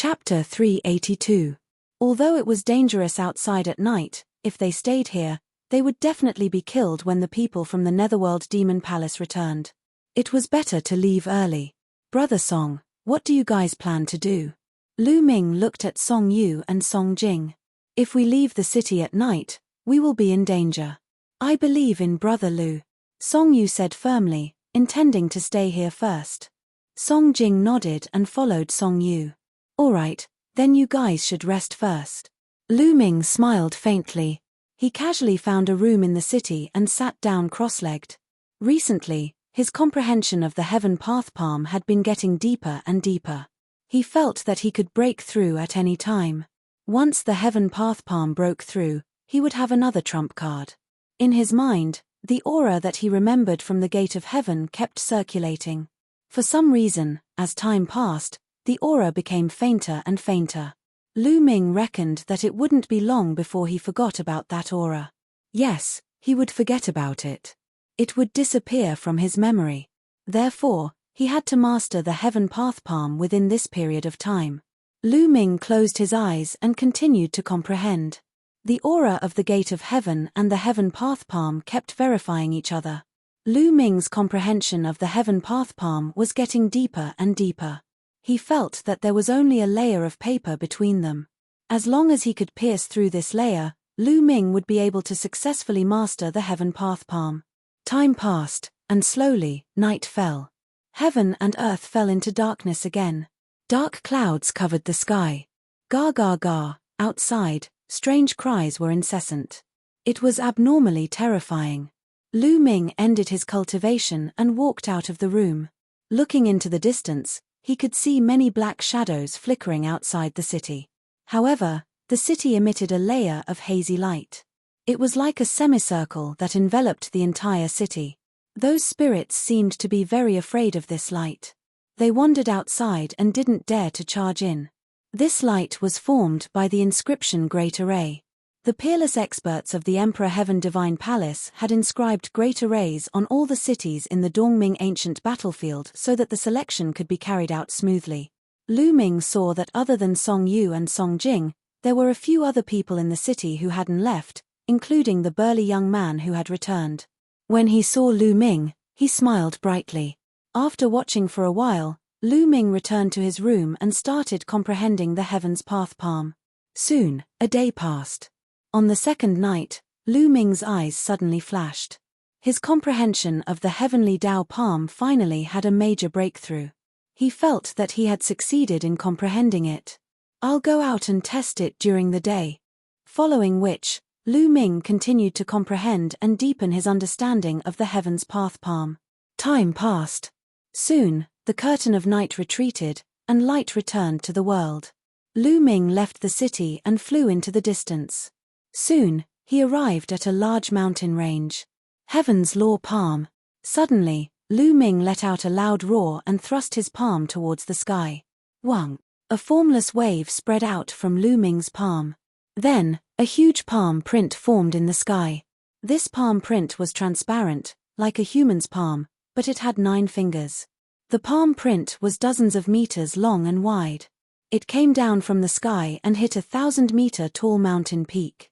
Chapter 382. Although it was dangerous outside at night, if they stayed here, they would definitely be killed when the people from the Netherworld Demon Palace returned. It was better to leave early. Brother Song, what do you guys plan to do? Lu Ming looked at Song Yu and Song Jing. If we leave the city at night, we will be in danger. I believe in Brother Lu. Song Yu said firmly, intending to stay here first. Song Jing nodded and followed Song Yu. Alright, then you guys should rest first. Lu Ming smiled faintly. He casually found a room in the city and sat down cross-legged. Recently, his comprehension of the Heaven Path Palm had been getting deeper and deeper. He felt that he could break through at any time. Once the Heaven Path Palm broke through, he would have another trump card. In his mind, the aura that he remembered from the Gate of Heaven kept circulating. For some reason, as time passed, the aura became fainter and fainter. Lu Ming reckoned that it wouldn't be long before he forgot about that aura. Yes, he would forget about it. It would disappear from his memory. Therefore, he had to master the Heaven Path Palm within this period of time. Lu Ming closed his eyes and continued to comprehend. The aura of the Gate of Heaven and the Heaven Path Palm kept verifying each other. Lu Ming's comprehension of the Heaven Path Palm was getting deeper and deeper. He felt that there was only a layer of paper between them. As long as he could pierce through this layer, Lu Ming would be able to successfully master the Heaven Path Palm. Time passed, and slowly, night fell. Heaven and earth fell into darkness again. Dark clouds covered the sky. Gar gar gar, outside, strange cries were incessant. It was abnormally terrifying. Lu Ming ended his cultivation and walked out of the room. Looking into the distance, he could see many black shadows flickering outside the city. However, the city emitted a layer of hazy light. It was like a semicircle that enveloped the entire city. Those spirits seemed to be very afraid of this light. They wandered outside and didn't dare to charge in. This light was formed by the inscription Great Array. The peerless experts of the Emperor Heaven Divine Palace had inscribed great arrays on all the cities in the Dongming ancient battlefield so that the selection could be carried out smoothly. Lu Ming saw that other than Song Yu and Song Jing, there were a few other people in the city who hadn't left, including the burly young man who had returned. When he saw Lu Ming, he smiled brightly. After watching for a while, Lu Ming returned to his room and started comprehending the Heaven's Path Palm. Soon, a day passed. On the second night, Lu Ming's eyes suddenly flashed. His comprehension of the Heavenly Dao Palm finally had a major breakthrough. He felt that he had succeeded in comprehending it. I'll go out and test it during the day. Following which, Lu Ming continued to comprehend and deepen his understanding of the Heaven's Path Palm. Time passed. Soon, the curtain of night retreated, and light returned to the world. Lu Ming left the city and flew into the distance. Soon, he arrived at a large mountain range. Heaven's Law Palm. Suddenly, Lu Ming let out a loud roar and thrust his palm towards the sky. Wang! A formless wave spread out from Lu Ming's palm. Then, a huge palm print formed in the sky. This palm print was transparent, like a human's palm, but it had 9 fingers. The palm print was dozens of meters long and wide. It came down from the sky and hit a 1,000-meter-tall mountain peak.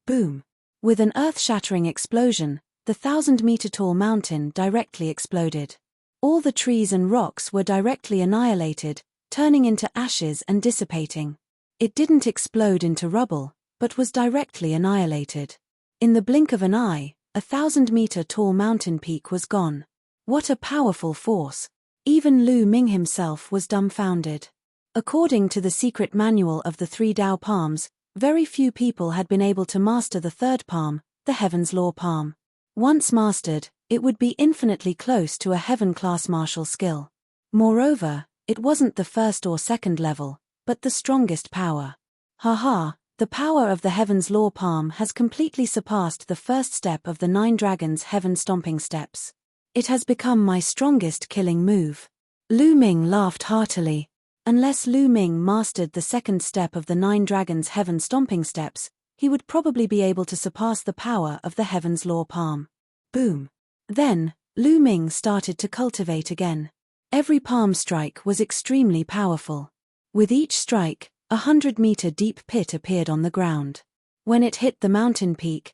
Boom! With an earth-shattering explosion, the 1,000-meter-tall mountain directly exploded. All the trees and rocks were directly annihilated, turning into ashes and dissipating. It didn't explode into rubble, but was directly annihilated. In the blink of an eye, a 1,000-meter-tall mountain peak was gone. What a powerful force! Even Lu Ming himself was dumbfounded. According to the secret manual of the 3 Dao Palms, very few people had been able to master the third palm, the Heaven's Law Palm. Once mastered, it would be infinitely close to a heaven-class martial skill. Moreover, it wasn't the first or second level, but the strongest power. Haha, the power of the Heaven's Law Palm has completely surpassed the first step of the 9 dragons' heaven stomping steps. It has become my strongest killing move. Lu Ming laughed heartily. Unless Lu Ming mastered the second step of the 9 dragons' heaven stomping steps, he would probably be able to surpass the power of the Heaven's Law Palm. Boom! Then, Lu Ming started to cultivate again. Every palm strike was extremely powerful. With each strike, 100-meter-deep pit appeared on the ground. When it hit the mountain peak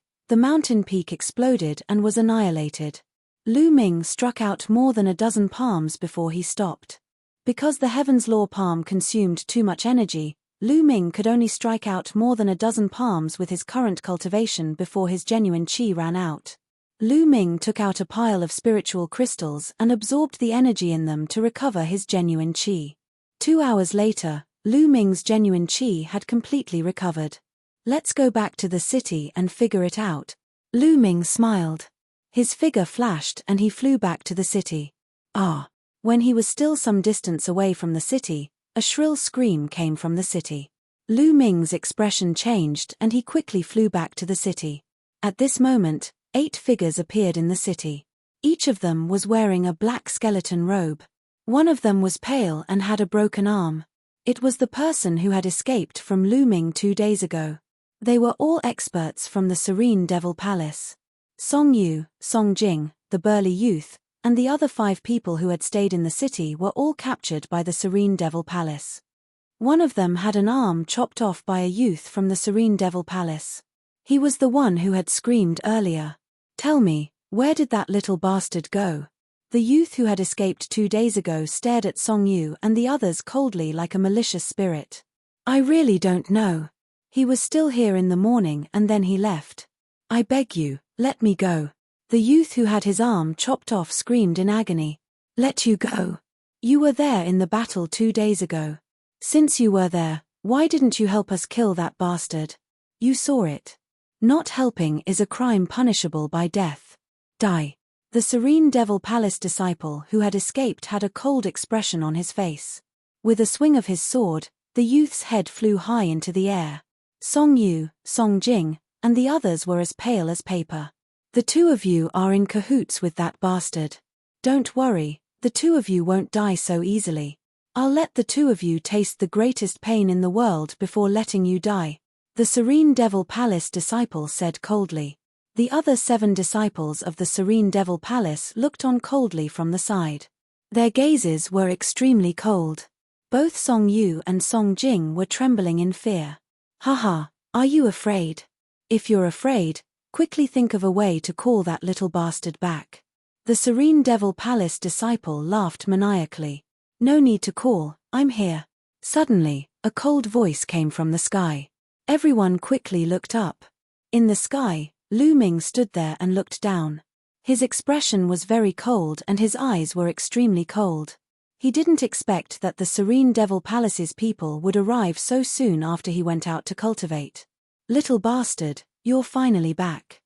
exploded and was annihilated. Lu Ming struck out more than a dozen palms before he stopped. Because the Heaven's Law palm consumed too much energy, Lu Ming could only strike out more than a dozen palms with his current cultivation before his genuine qi ran out. Lu Ming took out a pile of spiritual crystals and absorbed the energy in them to recover his genuine qi. 2 hours later, Lu Ming's genuine qi had completely recovered. Let's go back to the city and figure it out. Lu Ming smiled. His figure flashed and he flew back to the city. Ah! When he was still some distance away from the city, a shrill scream came from the city. Lu Ming's expression changed and he quickly flew back to the city. At this moment, 8 figures appeared in the city. Each of them was wearing a black skeleton robe. One of them was pale and had a broken arm. It was the person who had escaped from Lu Ming 2 days ago. They were all experts from the Serene Devil Palace. Song Yu, Song Jing, the burly youth, and the other 5 people who had stayed in the city were all captured by the Serene Devil Palace. One of them had an arm chopped off by a youth from the Serene Devil Palace. He was the one who had screamed earlier. Tell me, where did that little bastard go? The youth who had escaped 2 days ago stared at Song Yu and the others coldly like a malicious spirit. I really don't know. He was still here in the morning and then he left. I beg you, let me go. The youth who had his arm chopped off screamed in agony. Let you go. You were there in the battle 2 days ago. Since you were there, why didn't you help us kill that bastard? You saw it. Not helping is a crime punishable by death. Die. The Serene Devil Palace disciple who had escaped had a cold expression on his face. With a swing of his sword, the youth's head flew high into the air. Song Yu, Song Jing, and the others were as pale as paper. The 2 of you are in cahoots with that bastard. Don't worry, the 2 of you won't die so easily. I'll let the 2 of you taste the greatest pain in the world before letting you die. The Serene Devil Palace disciple said coldly. The other 7 disciples of the Serene Devil Palace looked on coldly from the side. Their gazes were extremely cold. Both Song Yu and Song Jing were trembling in fear. Haha, are you afraid? If you're afraid, quickly think of a way to call that little bastard back. The Serene Devil Palace disciple laughed maniacally. No need to call, I'm here. Suddenly, a cold voice came from the sky. Everyone quickly looked up. In the sky, Lu Ming stood there and looked down. His expression was very cold and his eyes were extremely cold. He didn't expect that the Serene Devil Palace's people would arrive so soon after he went out to cultivate. Little bastard, you're finally back.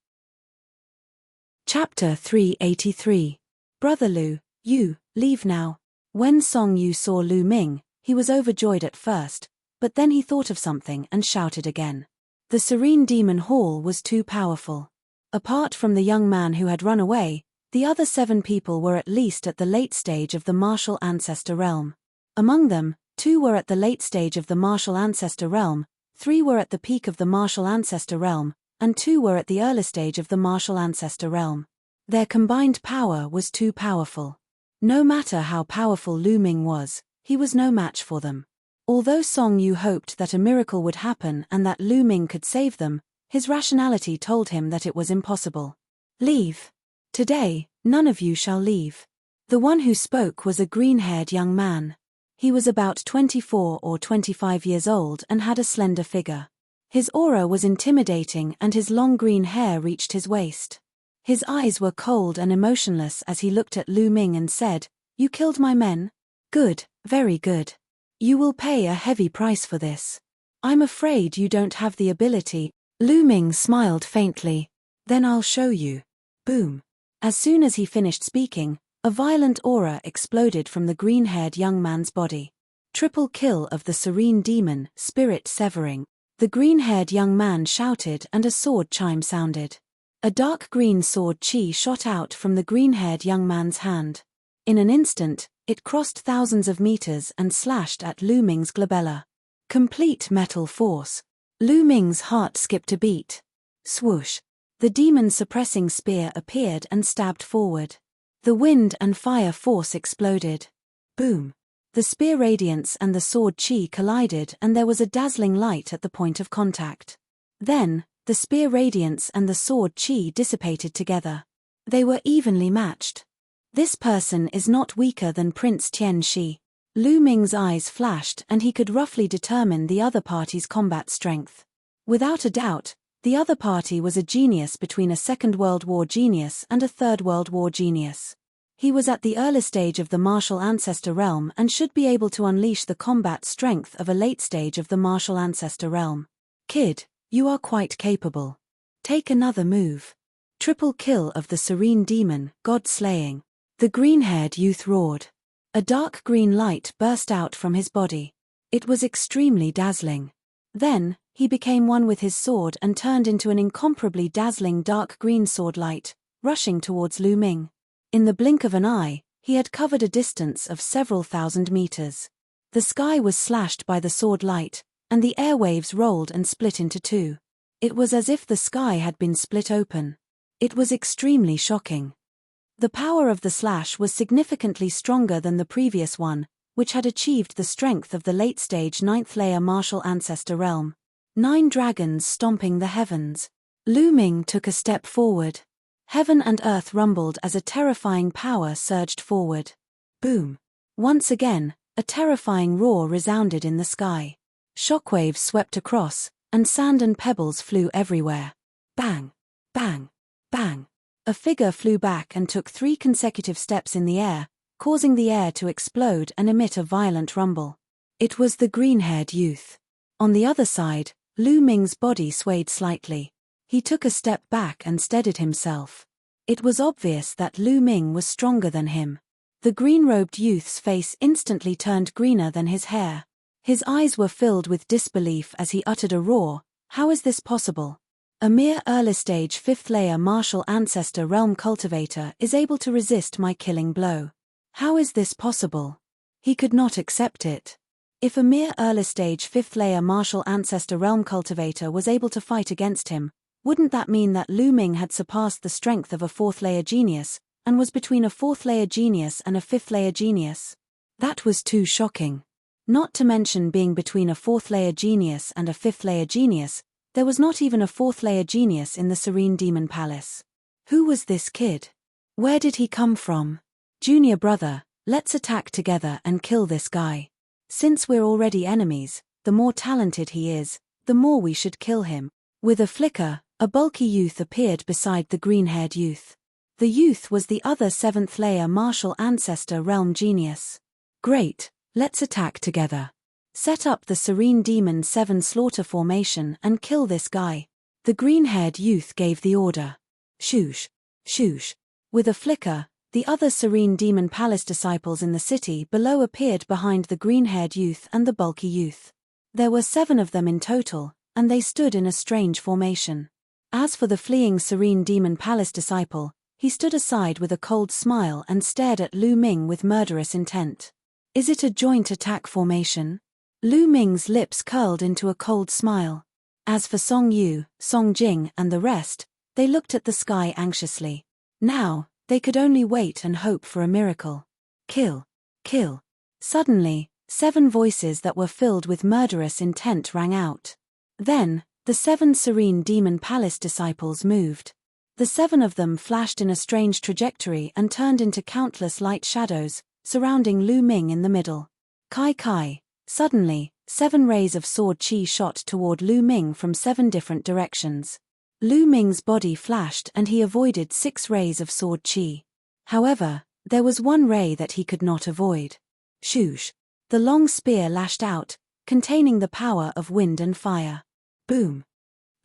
Chapter 383. Brother Lu, you, leave now. When Song Yu saw Lu Ming, he was overjoyed at first, but then he thought of something and shouted again. The Serene Demon Hall was too powerful. Apart from the young man who had run away, the other 7 people were at least at the late stage of the martial ancestor realm. Among them, 2 were at the late stage of the martial ancestor realm, 3 were at the peak of the martial ancestor realm, and 2 were at the early stage of the martial ancestor realm. Their combined power was too powerful. No matter how powerful Lu Ming was, he was no match for them. Although Song Yu hoped that a miracle would happen and that Lu Ming could save them, his rationality told him that it was impossible. Leave. Today, none of you shall leave. The one who spoke was a green-haired young man. He was about 24 or 25 years old and had a slender figure. His aura was intimidating and his long green hair reached his waist. His eyes were cold and emotionless as he looked at Lu Ming and said, "You killed my men? Good, very good. You will pay a heavy price for this. I'm afraid you don't have the ability." Lu Ming smiled faintly. "Then I'll show you." Boom. As soon as he finished speaking, a violent aura exploded from the green-haired young man's body. Triple kill of the Serene Demon, spirit severing. The green-haired young man shouted and a sword chime sounded. A dark green sword chi shot out from the green-haired young man's hand. In an instant, it crossed thousands of meters and slashed at Lu Ming's glabella. Complete metal force. Lu Ming's heart skipped a beat. Swoosh. The demon-suppressing spear appeared and stabbed forward. The wind and fire force exploded. Boom. The spear radiance and the sword chi collided and there was a dazzling light at the point of contact. Then, the spear radiance and the sword chi dissipated together. They were evenly matched. This person is not weaker than Prince Tian Shi. Lu Ming's eyes flashed and he could roughly determine the other party's combat strength. Without a doubt, the other party was a genius between a Second World War genius and a Third World War genius. He was at the early stage of the martial ancestor realm and should be able to unleash the combat strength of a late stage of the martial ancestor realm. Kid, you are quite capable. Take another move. Triple kill of the serene demon, god slaying. The green-haired youth roared. A dark green light burst out from his body. It was extremely dazzling. Then, he became one with his sword and turned into an incomparably dazzling dark green sword light, rushing towards Lu Ming. In the blink of an eye, he had covered a distance of several thousand meters. The sky was slashed by the sword light, and the airwaves rolled and split into two. It was as if the sky had been split open. It was extremely shocking. The power of the slash was significantly stronger than the previous one, which had achieved the strength of the late-stage 9th layer martial ancestor realm. 9 dragons stomping the heavens. Lu Ming took a step forward. Heaven and earth rumbled as a terrifying power surged forward. Boom! Once again, a terrifying roar resounded in the sky. Shockwaves swept across, and sand and pebbles flew everywhere. Bang! Bang! Bang! A figure flew back and took 3 consecutive steps in the air, causing the air to explode and emit a violent rumble. It was the green-haired youth. On the other side, Lu Ming's body swayed slightly. He took a step back and steadied himself. It was obvious that Lu Ming was stronger than him. The green-robed youth's face instantly turned greener than his hair. His eyes were filled with disbelief as he uttered a roar. How is this possible? A mere early-stage 5th layer martial ancestor realm cultivator is able to resist my killing blow. How is this possible? He could not accept it. If a mere early-stage 5th layer martial ancestor realm cultivator was able to fight against him, wouldn't that mean that Lu Ming had surpassed the strength of a 4th layer genius, and was between a 4th layer genius and a 5th layer genius? That was too shocking. Not to mention being between a 4th layer genius and a 5th layer genius, there was not even a 4th layer genius in the Serene Demon Palace. Who was this kid? Where did he come from? Junior brother, let's attack together and kill this guy. Since we're already enemies, the more talented he is, the more we should kill him. With a flicker, a bulky youth appeared beside the green-haired youth. The youth was the other 7th layer martial ancestor realm genius. Great, let's attack together. Set up the Serene Demon 7 slaughter formation and kill this guy. The green-haired youth gave the order. Shoosh, shoosh. With a flicker, the other Serene Demon Palace disciples in the city below appeared behind the green-haired youth and the bulky youth. There were 7 of them in total, and they stood in a strange formation. As for the fleeing Serene Demon Palace disciple, he stood aside with a cold smile and stared at Lu Ming with murderous intent. Is it a joint attack formation? Lu Ming's lips curled into a cold smile. As for Song Yu, Song Jing and the rest, they looked at the sky anxiously. Now, they could only wait and hope for a miracle. Kill. Kill. Suddenly, 7 voices that were filled with murderous intent rang out. Then, the 7 Serene Demon Palace disciples moved. The 7 of them flashed in a strange trajectory and turned into countless light shadows, surrounding Lu Ming in the middle. Kai Kai. Suddenly, 7 rays of sword chi shot toward Lu Ming from 7 different directions. Lu Ming's body flashed and he avoided 6 rays of sword chi. However, there was one ray that he could not avoid. Shoosh. The long spear lashed out, containing the power of wind and fire. Boom.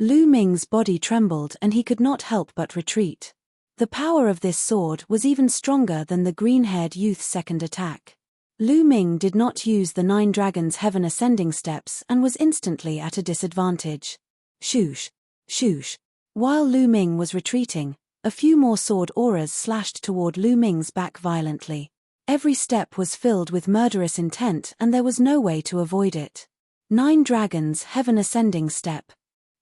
Lu Ming's body trembled and he could not help but retreat. The power of this sword was even stronger than the green-haired youth's second attack. Lu Ming did not use the 9 dragons' heaven ascending steps and was instantly at a disadvantage. Shoosh. Shoosh. While Lu Ming was retreating, a few more sword auras slashed toward Lu Ming's back violently. Every step was filled with murderous intent and there was no way to avoid it. 9 dragons' heaven ascending step.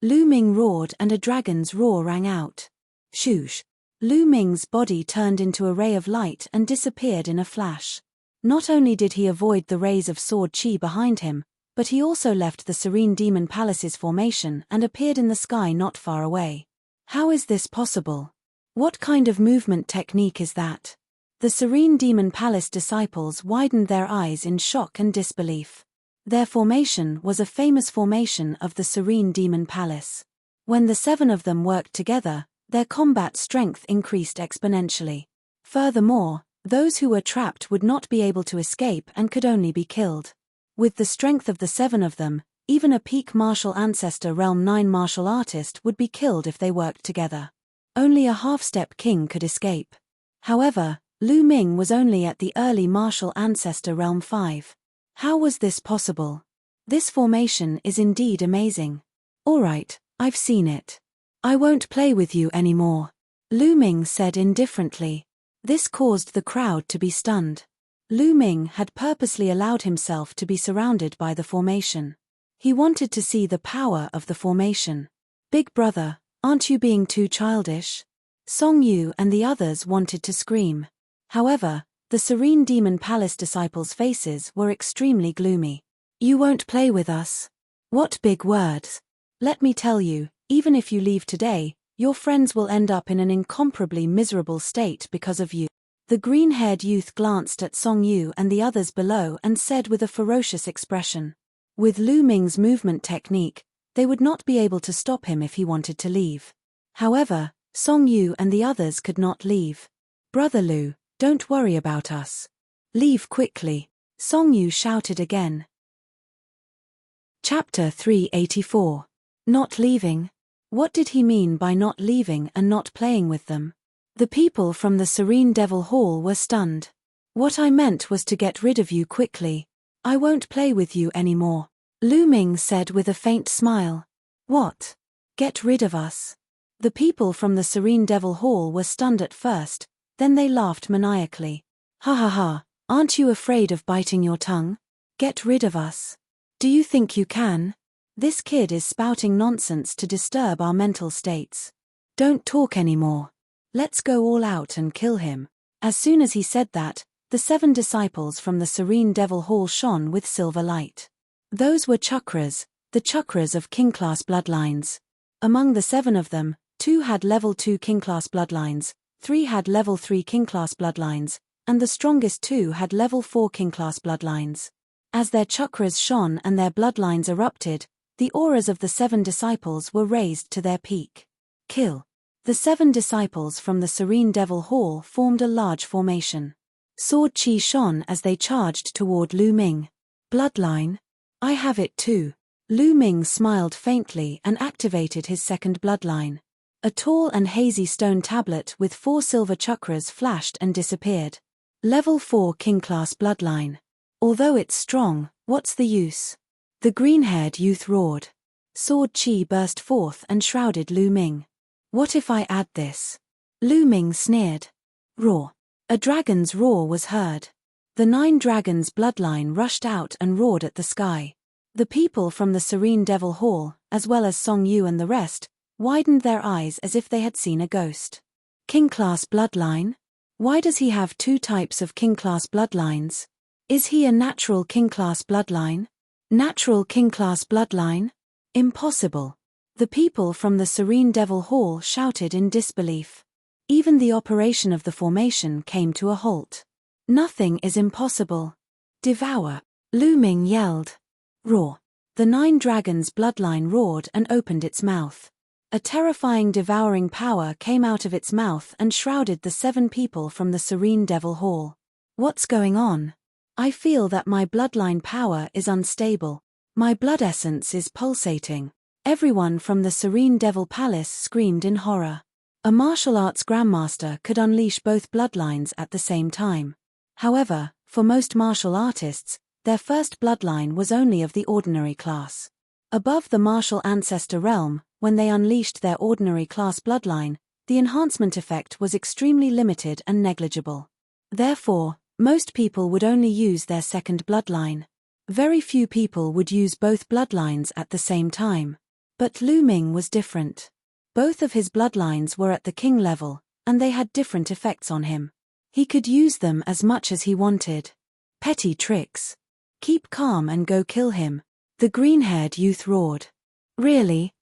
Lu Ming roared and a dragon's roar rang out. Shoosh. Lu Ming's body turned into a ray of light and disappeared in a flash. Not only did he avoid the rays of sword chi behind him, but he also left the Serene Demon Palace's formation and appeared in the sky not far away. How is this possible? What kind of movement technique is that? The Serene Demon Palace disciples widened their eyes in shock and disbelief. Their formation was a famous formation of the Serene Demon Palace. When the 7 of them worked together, their combat strength increased exponentially. Furthermore, those who were trapped would not be able to escape and could only be killed. With the strength of the 7 of them, even a peak martial ancestor Realm 9 martial artist would be killed if they worked together. Only a half-step king could escape. However, Lu Ming was only at the early martial ancestor Realm 5. How was this possible? This formation is indeed amazing. Alright, I've seen it. I won't play with you anymore, Lu Ming said indifferently. This caused the crowd to be stunned. Lu Ming had purposely allowed himself to be surrounded by the formation. He wanted to see the power of the formation. Big brother, aren't you being too childish? Song Yu and the others wanted to scream. However, the Serene Demon Palace disciples' faces were extremely gloomy. You won't play with us? What big words. Let me tell you, even if you leave today, your friends will end up in an incomparably miserable state because of you. The green-haired youth glanced at Song Yu and the others below and said with a ferocious expression. With Lu Ming's movement technique, they would not be able to stop him if he wanted to leave. However, Song Yu and the others could not leave. Brother Lu, don't worry about us. Leave quickly, Song Yu shouted again. Chapter 384. Not leaving? What did he mean by not leaving and not playing with them? The people from the Serene Devil Hall were stunned. What I meant was to get rid of you quickly. I won't play with you anymore, Lu Ming said with a faint smile. What? Get rid of us? The people from the Serene Devil Hall were stunned at first, then they laughed maniacally. Ha ha ha, aren't you afraid of biting your tongue? Get rid of us. Do you think you can? This kid is spouting nonsense to disturb our mental states. Don't talk anymore. Let's go all out and kill him. As soon as he said that, the 7 disciples from the Serene Devil Hall shone with silver light. Those were chakras, the chakras of king-class bloodlines. Among the 7 of them, 2 had level 2 king-class bloodlines, 3 had level 3 king-class bloodlines, and the strongest 2 had level 4 king-class bloodlines. As their chakras shone and their bloodlines erupted, the auras of the 7 disciples were raised to their peak. Kill. The 7 disciples from the Serene Devil Hall formed a large formation. Sword chi shone as they charged toward Lu Ming. Bloodline? I have it too. Lu Ming smiled faintly and activated his second bloodline. A tall and hazy stone tablet with 4 silver chakras flashed and disappeared. Level 4 king-class bloodline. Although it's strong, what's the use? The green-haired youth roared. Sword chi burst forth and shrouded Lu Ming. What if I add this? Lu Ming sneered. Roar. A dragon's roar was heard. The 9 dragons' bloodline rushed out and roared at the sky. The people from the Serene Devil Hall, as well as Song Yu and the rest, widened their eyes as if they had seen a ghost. King-class bloodline? Why does he have 2 types of king-class bloodlines? Is he a natural king-class bloodline? Natural king-class bloodline? Impossible. The people from the Serene Devil Hall shouted in disbelief. Even the operation of the formation came to a halt. Nothing is impossible. Devour. Lu Ming yelled. Roar. The 9 dragons' bloodline roared and opened its mouth. A terrifying devouring power came out of its mouth and shrouded the 7 people from the Serene Devil Hall. What's going on? I feel that my bloodline power is unstable. My blood essence is pulsating. Everyone from the Serene Devil Palace screamed in horror. A martial arts grandmaster could unleash both bloodlines at the same time. However, for most martial artists, their first bloodline was only of the ordinary class. Above the martial ancestor realm, when they unleashed their ordinary class bloodline, the enhancement effect was extremely limited and negligible. Therefore, most people would only use their second bloodline. Very few people would use both bloodlines at the same time. But Lu Ming was different. Both of his bloodlines were at the king level, and they had different effects on him. He could use them as much as he wanted. Petty tricks. Keep calm and go kill him, the green-haired youth roared. Really?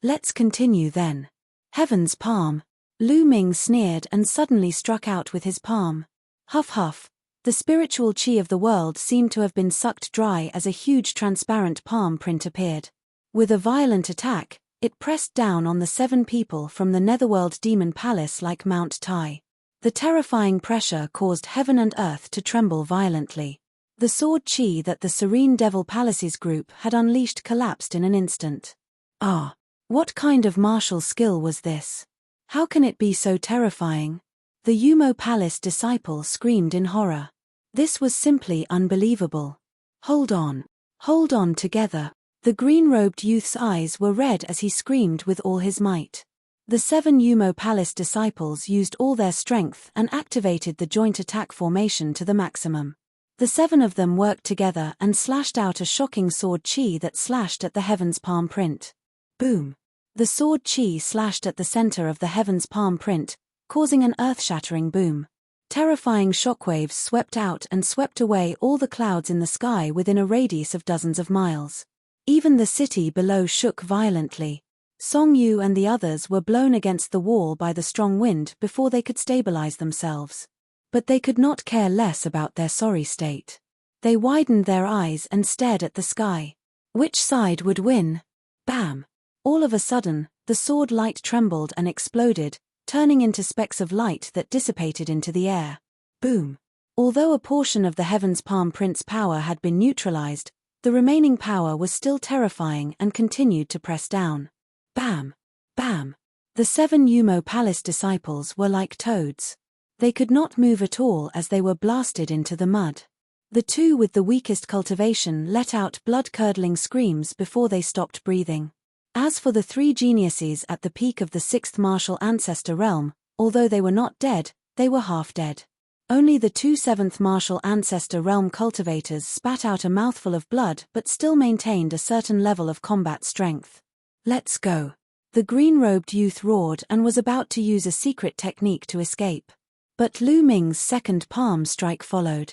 Let's continue then. Heaven's palm. Lu Ming sneered and suddenly struck out with his palm. Huff huff. The spiritual chi of the world seemed to have been sucked dry as a huge transparent palm print appeared. With a violent attack, it pressed down on the 7 people from the Netherworld Demon Palace like Mount Tai. The terrifying pressure caused heaven and earth to tremble violently. The sword chi that the Serene Devil Palaces group had unleashed collapsed in an instant. Ah! What kind of martial skill was this? How can it be so terrifying? The Yumo Palace disciple screamed in horror. This was simply unbelievable. Hold on together. The green-robed youth's eyes were red as he screamed with all his might. The 7 Yumo Palace disciples used all their strength and activated the joint attack formation to the maximum. The 7 of them worked together and slashed out a shocking sword chi that slashed at the heaven's palm print. Boom! The sword chi slashed at the center of the heaven's palm print, causing an earth-shattering boom. Terrifying shockwaves swept out and swept away all the clouds in the sky within a radius of dozens of miles. Even the city below shook violently. Song Yu and the others were blown against the wall by the strong wind before they could stabilize themselves. But they could not care less about their sorry state. They widened their eyes and stared at the sky. Which side would win? Bam! All of a sudden, the sword light trembled and exploded, turning into specks of light that dissipated into the air. Boom! Although a portion of the Heaven's Palm Print's power had been neutralized, the remaining power was still terrifying and continued to press down. Bam! Bam! The 7 Yumo Palace disciples were like toads. They could not move at all as they were blasted into the mud. The 2 with the weakest cultivation let out blood-curdling screams before they stopped breathing. As for the 3 geniuses at the peak of the 6th martial ancestor realm, although they were not dead, they were half dead. Only the 2 7th martial ancestor realm cultivators spat out a mouthful of blood but still maintained a certain level of combat strength. Let's go. The green-robed youth roared and was about to use a secret technique to escape. But Lu Ming's second palm strike followed.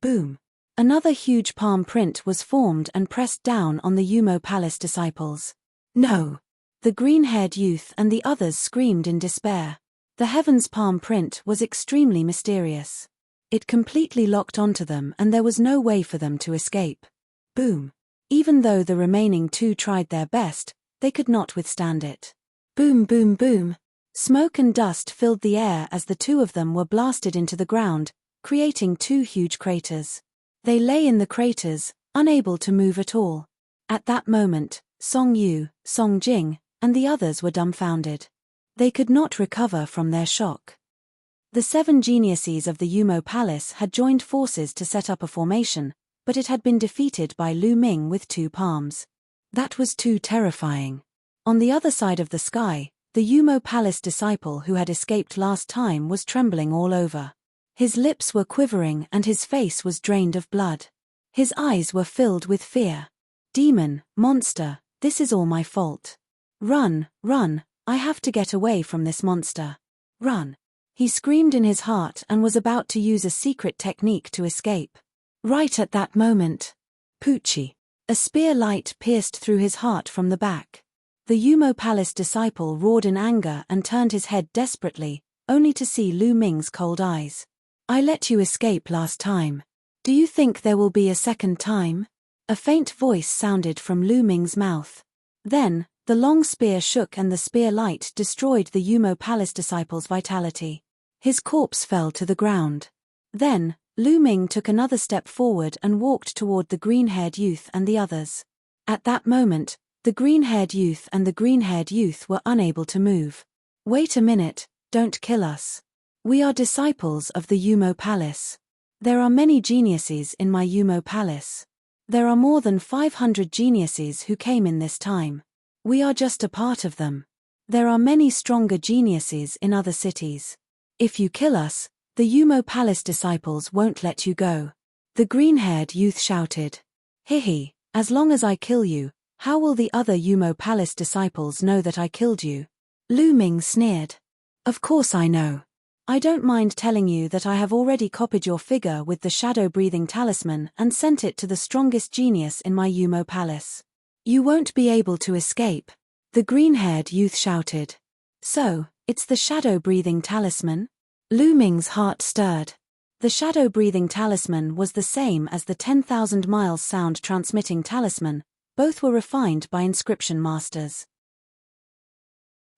Boom! Another huge palm print was formed and pressed down on the Yumo Palace disciples. No! The green-haired youth and the others screamed in despair. The heaven's palm print was extremely mysterious. It completely locked onto them and there was no way for them to escape. Boom! Even though the remaining 2 tried their best, they could not withstand it. Boom boom boom! Smoke and dust filled the air as the 2 of them were blasted into the ground, creating 2 huge craters. They lay in the craters, unable to move at all. At that moment, Song Yu, Song Jing, and the others were dumbfounded. They could not recover from their shock. The 7 geniuses of the Yumo Palace had joined forces to set up a formation, but it had been defeated by Lu Ming with 2 palms. That was too terrifying. On the other side of the sky, the Yumo Palace disciple who had escaped last time was trembling all over. His lips were quivering and his face was drained of blood. His eyes were filled with fear. Demon, monster, this is all my fault. Run, run, I have to get away from this monster. Run. He screamed in his heart and was about to use a secret technique to escape. Right at that moment, Poochie. A spear light pierced through his heart from the back. The Yumo Palace disciple roared in anger and turned his head desperately, only to see Lu Ming's cold eyes. I let you escape last time. Do you think there will be a second time? A faint voice sounded from Lu Ming's mouth. Then, the long spear shook and the spear light destroyed the Yumo Palace disciple's vitality. His corpse fell to the ground. Then, Lu Ming took another step forward and walked toward the green-haired youth and the others. At that moment, the green-haired youth and the green-haired youth were unable to move. Wait a minute, don't kill us. We are disciples of the Yumo Palace. There are many geniuses in my Yumo Palace. There are more than 500 geniuses who came in this time. We are just a part of them. There are many stronger geniuses in other cities. If you kill us, the Yumo Palace disciples won't let you go. The green-haired youth shouted. Hihi, as long as I kill you, how will the other Yumo Palace disciples know that I killed you? Lu Ming sneered. Of course I know. I don't mind telling you that I have already copied your figure with the shadow-breathing talisman and sent it to the strongest genius in my Yumo palace. You won't be able to escape, the green-haired youth shouted. So, it's the shadow-breathing talisman? Lu Ming's heart stirred. The shadow-breathing talisman was the same as the 10,000 miles sound-transmitting talisman. Both were refined by inscription masters.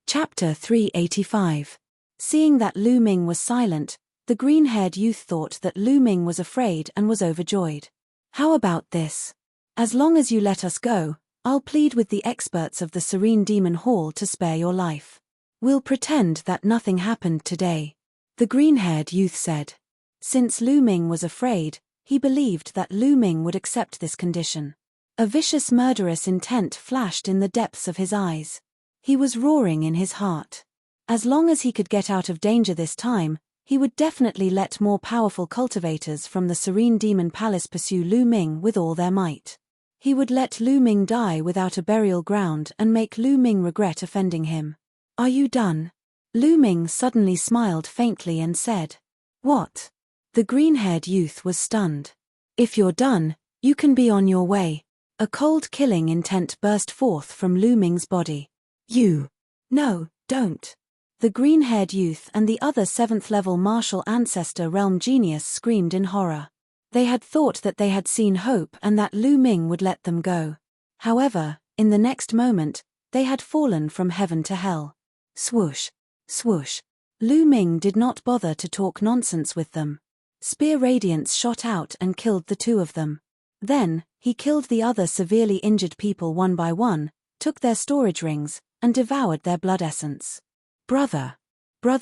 Chapter 385. Seeing that Lu Ming was silent, the green-haired youth thought that Lu Ming was afraid and was overjoyed. How about this? As long as you let us go, I'll plead with the experts of the Serene Demon Hall to spare your life. We'll pretend that nothing happened today, the green-haired youth said. Since Lu Ming was afraid, he believed that Lu Ming would accept this condition. A vicious murderous intent flashed in the depths of his eyes. He was roaring in his heart. As long as he could get out of danger this time, he would definitely let more powerful cultivators from the Serene Demon Palace pursue Lu Ming with all their might. He would let Lu Ming die without a burial ground and make Lu Ming regret offending him. Are you done? Lu Ming suddenly smiled faintly and said. What? The green-haired youth was stunned. If you're done, you can be on your way. A cold killing intent burst forth from Lu Ming's body. You. No, don't. The green-haired youth and the other 7th-level martial ancestor realm genius screamed in horror. They had thought that they had seen hope and that Lu Ming would let them go. However, in the next moment, they had fallen from heaven to hell. Swoosh. Swoosh. Lu Ming did not bother to talk nonsense with them. Spear radiance shot out and killed the two of them. Then, he killed the other severely injured people one by one, took their storage rings, and devoured their blood essence. Brother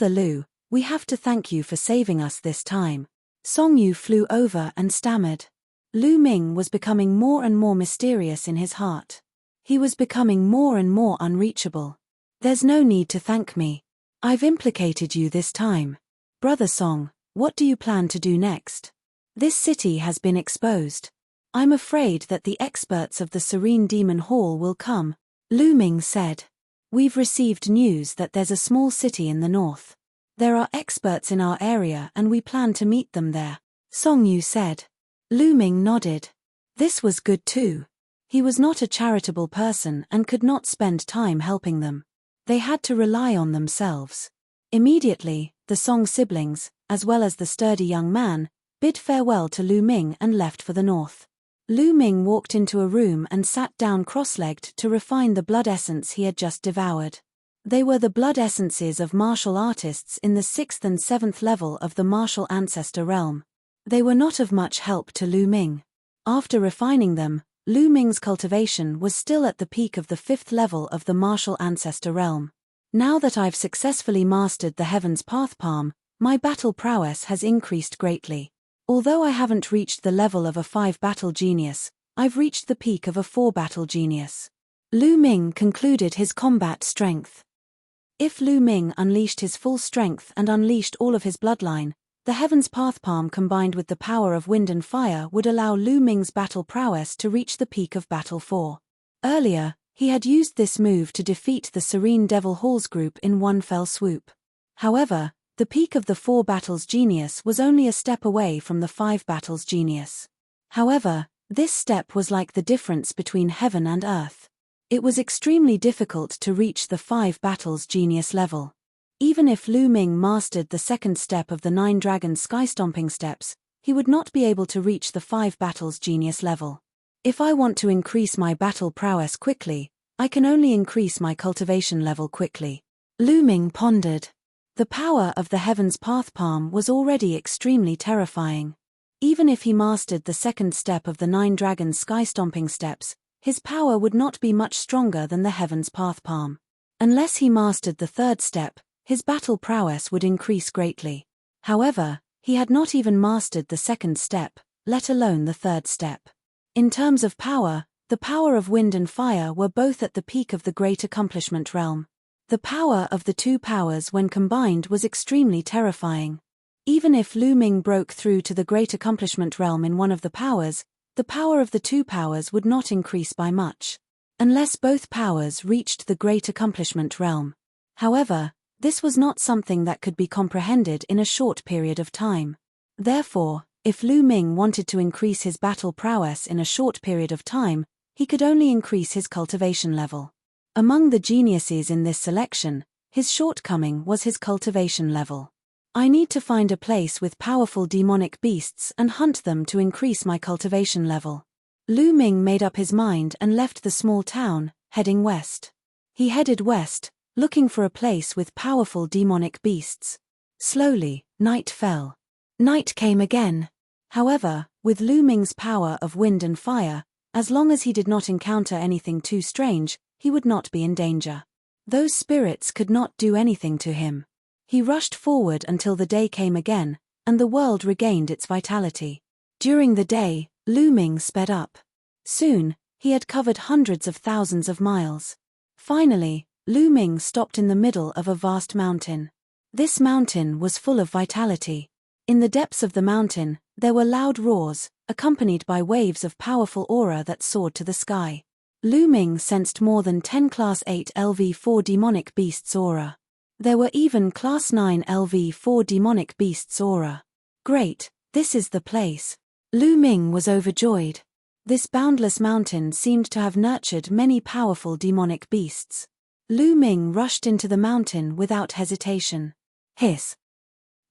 Lu, we have to thank you for saving us this time. Song Yu flew over and stammered. Lu Ming was becoming more and more mysterious in his heart. He was becoming more and more unreachable. There's no need to thank me. I've implicated you this time. Brother Song, what do you plan to do next? This city has been exposed. I'm afraid that the experts of the Serene Demon Hall will come, Lu Ming said. We've received news that there's a small city in the north. There are experts in our area and we plan to meet them there, Song Yu said. Lu Ming nodded. This was good too. He was not a charitable person and could not spend time helping them. They had to rely on themselves. Immediately, the Song siblings, as well as the sturdy young man, bid farewell to Lu Ming and left for the north. Lu Ming walked into a room and sat down cross-legged to refine the blood essence he had just devoured. They were the blood essences of martial artists in the 6th and 7th level of the martial ancestor realm. They were not of much help to Lu Ming. After refining them, Lu Ming's cultivation was still at the peak of the 5th level of the martial ancestor realm. Now that I've successfully mastered the Heaven's Path Palm, my battle prowess has increased greatly. Although I haven't reached the level of a 5-battle genius, I've reached the peak of a 4-battle genius. Lu Ming concluded his combat strength. If Lu Ming unleashed his full strength and unleashed all of his bloodline, the Heaven's Path Palm combined with the power of wind and fire would allow Lu Ming's battle prowess to reach the peak of Battle 4. Earlier, he had used this move to defeat the Serene Devil Halls group in one fell swoop. However, the peak of the 4 battles genius was only a step away from the 5 battles genius. However, this step was like the difference between heaven and earth. It was extremely difficult to reach the 5 battles genius level. Even if Lu Ming mastered the 2nd step of the 9 dragon sky-stomping steps, he would not be able to reach the 5 battles genius level. If I want to increase my battle prowess quickly, I can only increase my cultivation level quickly. Lu Ming pondered. The power of the Heaven's Path Palm was already extremely terrifying. Even if he mastered the 2nd step of the 9 dragon sky-stomping steps, his power would not be much stronger than the Heaven's Path Palm. Unless he mastered the 3rd step, his battle prowess would increase greatly. However, he had not even mastered the 2nd step, let alone the 3rd step. In terms of power, the power of wind and fire were both at the peak of the Great Accomplishment realm. The power of the 2 powers when combined was extremely terrifying. Even if Lu Ming broke through to the Great Accomplishment realm in one of the powers, the power of the 2 powers would not increase by much. Unless both powers reached the Great Accomplishment realm. However, This was not something that could be comprehended in a short period of time. Therefore, if Lu Ming wanted to increase his battle prowess in a short period of time, he could only increase his cultivation level. Among the geniuses in this selection, his shortcoming was his cultivation level. I need to find a place with powerful demonic beasts and hunt them to increase my cultivation level. Lu Ming made up his mind and left the small town, heading west. He headed west, looking for a place with powerful demonic beasts. Slowly, night fell. Night came again. However, with Lu Ming's power of wind and fire, as long as he did not encounter anything too strange, he would not be in danger. Those spirits could not do anything to him. He rushed forward until the day came again, and the world regained its vitality. During the day, Lu Ming sped up. Soon, he had covered hundreds of thousands of miles. Finally, Lu Ming stopped in the middle of a vast mountain. This mountain was full of vitality. In the depths of the mountain, there were loud roars, accompanied by waves of powerful aura that soared to the sky. Lu Ming sensed more than 10 Class 8 LV4 demonic beasts aura. There were even Class 9 LV4 demonic beasts aura. Great, this is the place. Lu Ming was overjoyed. This boundless mountain seemed to have nurtured many powerful demonic beasts. Lu Ming rushed into the mountain without hesitation. Hiss!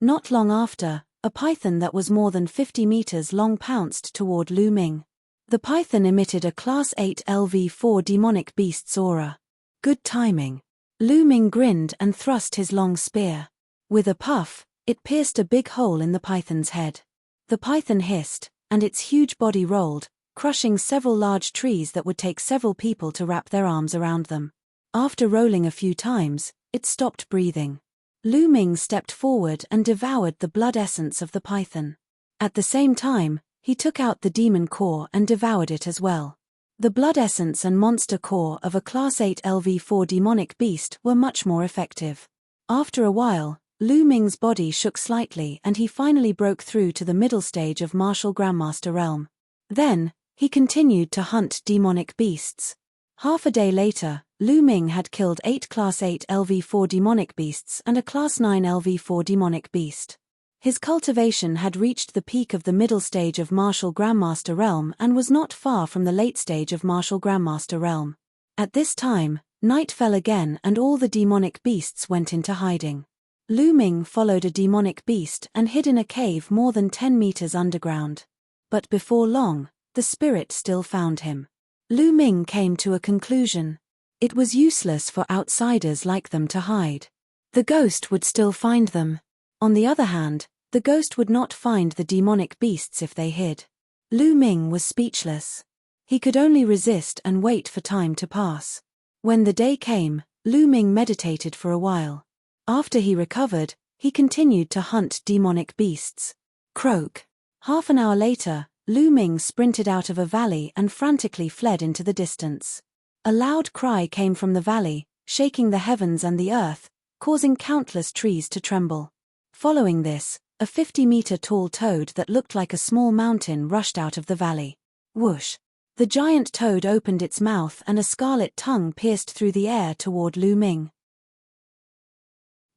Not long after, a python that was more than 50 meters long pounced toward Lu Ming. The python emitted a Class 8 LV4 demonic beast's aura. Good timing. Lu Ming grinned and thrust his long spear. With a puff, it pierced a big hole in the python's head. The python hissed, and its huge body rolled, crushing several large trees that would take several people to wrap their arms around them. After rolling a few times, it stopped breathing. Lu Ming stepped forward and devoured the blood essence of the python. At the same time, he took out the demon core and devoured it as well. The blood essence and monster core of a Class 8 LV4 demonic beast were much more effective. After a while, Lu Ming's body shook slightly and he finally broke through to the middle stage of Martial Grandmaster Realm. Then, he continued to hunt demonic beasts. Half a day later, Lu Ming had killed 8 Class 8 LV4 demonic beasts and a Class 9 LV4 demonic beast. His cultivation had reached the peak of the middle stage of Martial Grandmaster Realm and was not far from the late stage of Martial Grandmaster Realm. At this time, night fell again and all the demonic beasts went into hiding. Lu Ming followed a demonic beast and hid in a cave more than 10 meters underground. But before long, the spirit still found him. Lu Ming came to a conclusion. It was useless for outsiders like them to hide. The ghost would still find them. On the other hand, the ghost would not find the demonic beasts if they hid. Lu Ming was speechless. He could only resist and wait for time to pass. When the day came, Lu Ming meditated for a while. After he recovered, he continued to hunt demonic beasts. Croak. Half an hour later, Lu Ming sprinted out of a valley and frantically fled into the distance. A loud cry came from the valley, shaking the heavens and the earth, causing countless trees to tremble. Following this, a 50-meter-tall toad that looked like a small mountain rushed out of the valley. Whoosh! The giant toad opened its mouth and a scarlet tongue pierced through the air toward Lu Ming.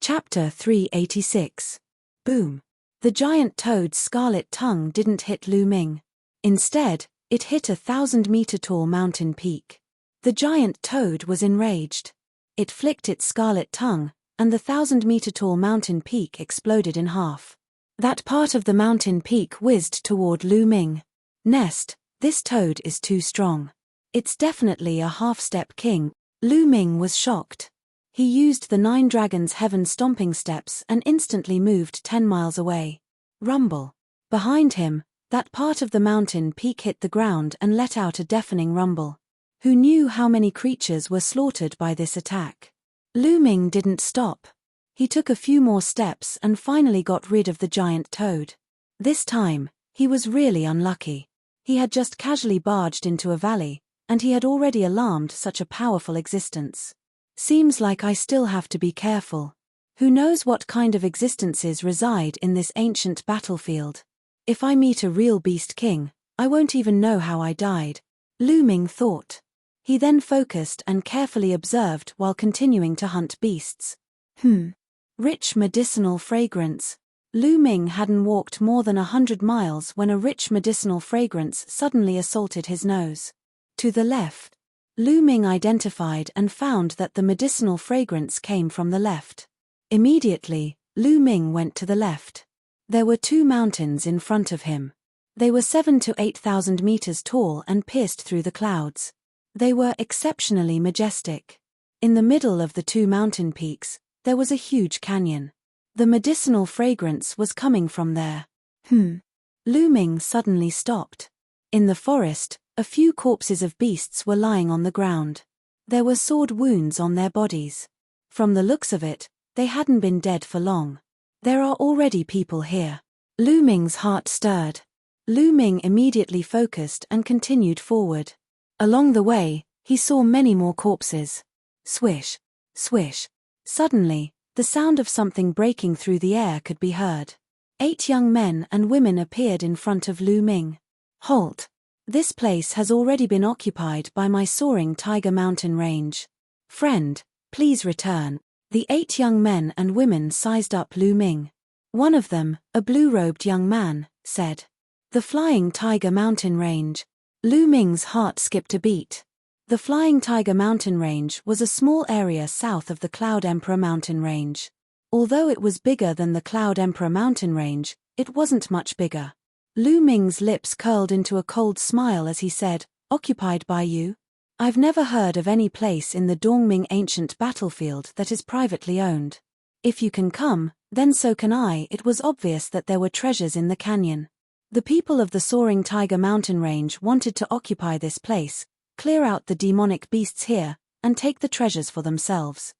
Chapter 386. Boom! The giant toad's scarlet tongue didn't hit Lu Ming. Instead, it hit a 1,000-meter-tall mountain peak. The giant toad was enraged. It flicked its scarlet tongue, and the 1,000-meter-tall mountain peak exploded in half. That part of the mountain peak whizzed toward Lu Ming. Nest, this toad is too strong. It's definitely a half-step king. Lu Ming was shocked. He used the 9 Dragons' Heaven stomping steps and instantly moved 10 miles away. Rumble. Behind him, that part of the mountain peak hit the ground and let out a deafening rumble. Who knew how many creatures were slaughtered by this attack? Lu Ming didn't stop. He took a few more steps and finally got rid of the giant toad. This time, he was really unlucky. He had just casually barged into a valley, and he had already alarmed such a powerful existence. Seems like I still have to be careful. Who knows what kind of existences reside in this ancient battlefield? If I meet a real beast king, I won't even know how I died, Lu Ming thought. He then focused and carefully observed while continuing to hunt beasts. Rich medicinal fragrance. Lu Ming hadn't walked more than 100 miles when a rich medicinal fragrance suddenly assaulted his nose. To the left. Lu Ming identified and found that the medicinal fragrance came from the left. Immediately, Lu Ming went to the left. There were 2 mountains in front of him. They were 7,000 to 8,000 meters tall and pierced through the clouds. They were exceptionally majestic. In the middle of the 2 mountain peaks, there was a huge canyon. The medicinal fragrance was coming from there. Lu Ming suddenly stopped. In the forest, a few corpses of beasts were lying on the ground. There were sword wounds on their bodies. From the looks of it, they hadn't been dead for long. There are already people here. Lu Ming's heart stirred. Lu Ming immediately focused and continued forward. Along the way, he saw many more corpses. Swish, swish. Suddenly, the sound of something breaking through the air could be heard. 8 young men and women appeared in front of Lu Ming. Halt! This place has already been occupied by my soaring tiger mountain range. Friend, please return. The 8 young men and women sized up Lu Ming. One of them, a blue-robed young man, said, "The Flying Tiger Mountain Range." Lu Ming's heart skipped a beat. The Flying Tiger Mountain Range was a small area south of the Cloud Emperor Mountain Range. Although it was bigger than the Cloud Emperor Mountain Range, it wasn't much bigger. Lu Ming's lips curled into a cold smile as he said, "Occupied by you? I've never heard of any place in the Dongming ancient battlefield that is privately owned. If you can come, then so can I." It was obvious that there were treasures in the canyon. The people of the Soaring Tiger Mountain Range wanted to occupy this place, clear out the demonic beasts here, and take the treasures for themselves.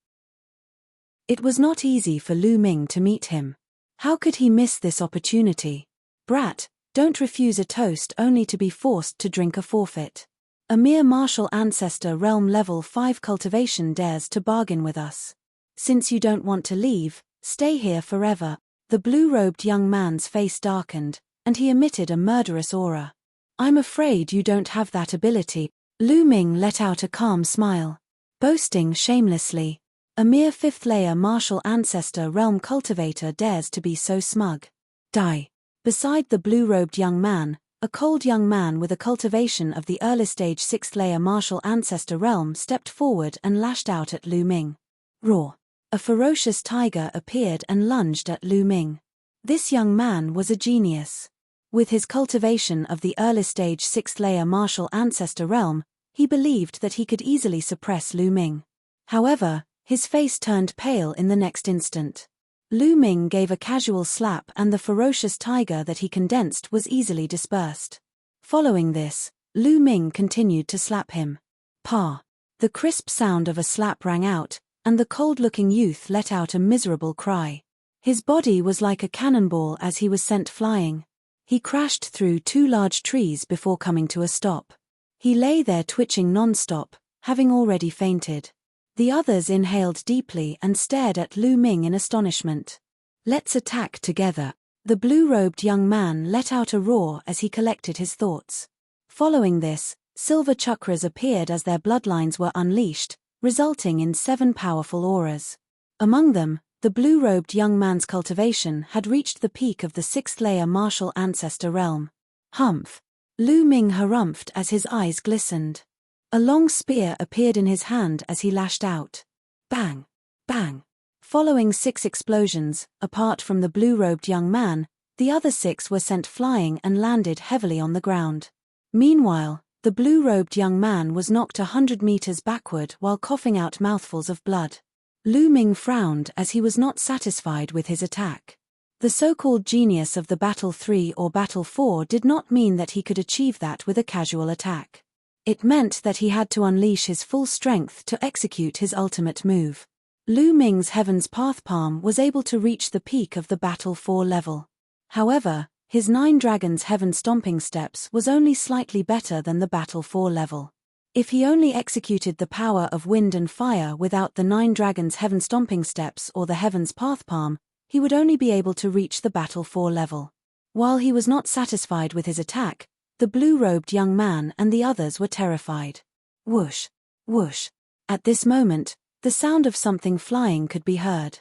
It was not easy for Lu Ming to meet him. How could he miss this opportunity? Brat, don't refuse a toast only to be forced to drink a forfeit. A mere martial ancestor realm level 5 cultivation dares to bargain with us. Since you don't want to leave, stay here forever. The blue-robed young man's face darkened, and he emitted a murderous aura. I'm afraid you don't have that ability. Lu Ming let out a calm smile. Boasting shamelessly. A mere 5th-layer martial ancestor realm cultivator dares to be so smug. Die. Beside the blue-robed young man, a cold young man with a cultivation of the early-stage 6th-layer martial ancestor realm stepped forward and lashed out at Lu Ming. Roar. A ferocious tiger appeared and lunged at Lu Ming. This young man was a genius. With his cultivation of the early-stage 6th-layer martial ancestor realm, he believed that he could easily suppress Lu Ming. However, his face turned pale in the next instant. Lu Ming gave a casual slap and the ferocious tiger that he condensed was easily dispersed. Following this, Lu Ming continued to slap him. Pa! The crisp sound of a slap rang out, and the cold-looking youth let out a miserable cry. His body was like a cannonball as he was sent flying. He crashed through 2 large trees before coming to a stop. He lay there twitching non-stop, having already fainted. The others inhaled deeply and stared at Lu Ming in astonishment. Let's attack together. The blue-robed young man let out a roar as he collected his thoughts. Following this, silver chakras appeared as their bloodlines were unleashed, resulting in 7 powerful auras. Among them, the blue-robed young man's cultivation had reached the peak of the 6th-layer martial ancestor realm. Humph! Lu Ming harumphed as his eyes glistened. A long spear appeared in his hand as he lashed out. Bang! Bang! Following 6 explosions, apart from the blue-robed young man, the other 6 were sent flying and landed heavily on the ground. Meanwhile, the blue-robed young man was knocked 100 meters backward while coughing out mouthfuls of blood. Lu Ming frowned as he was not satisfied with his attack. The so-called genius of the Battle 3 or Battle 4 did not mean that he could achieve that with a casual attack. It meant that he had to unleash his full strength to execute his ultimate move. Lu Ming's Heaven's Path Palm was able to reach the peak of the Battle 4 level. However, his 9 Dragons Heaven Stomping Steps was only slightly better than the Battle 4 level. If he only executed the power of wind and fire without the 9 Dragons Heaven Stomping Steps or the Heaven's Path Palm, he would only be able to reach the Battle 4 level. While he was not satisfied with his attack, the blue-robed young man and the others were terrified. Whoosh! Whoosh! At this moment, the sound of something flying could be heard.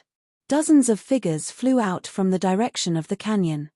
Dozens of figures flew out from the direction of the canyon.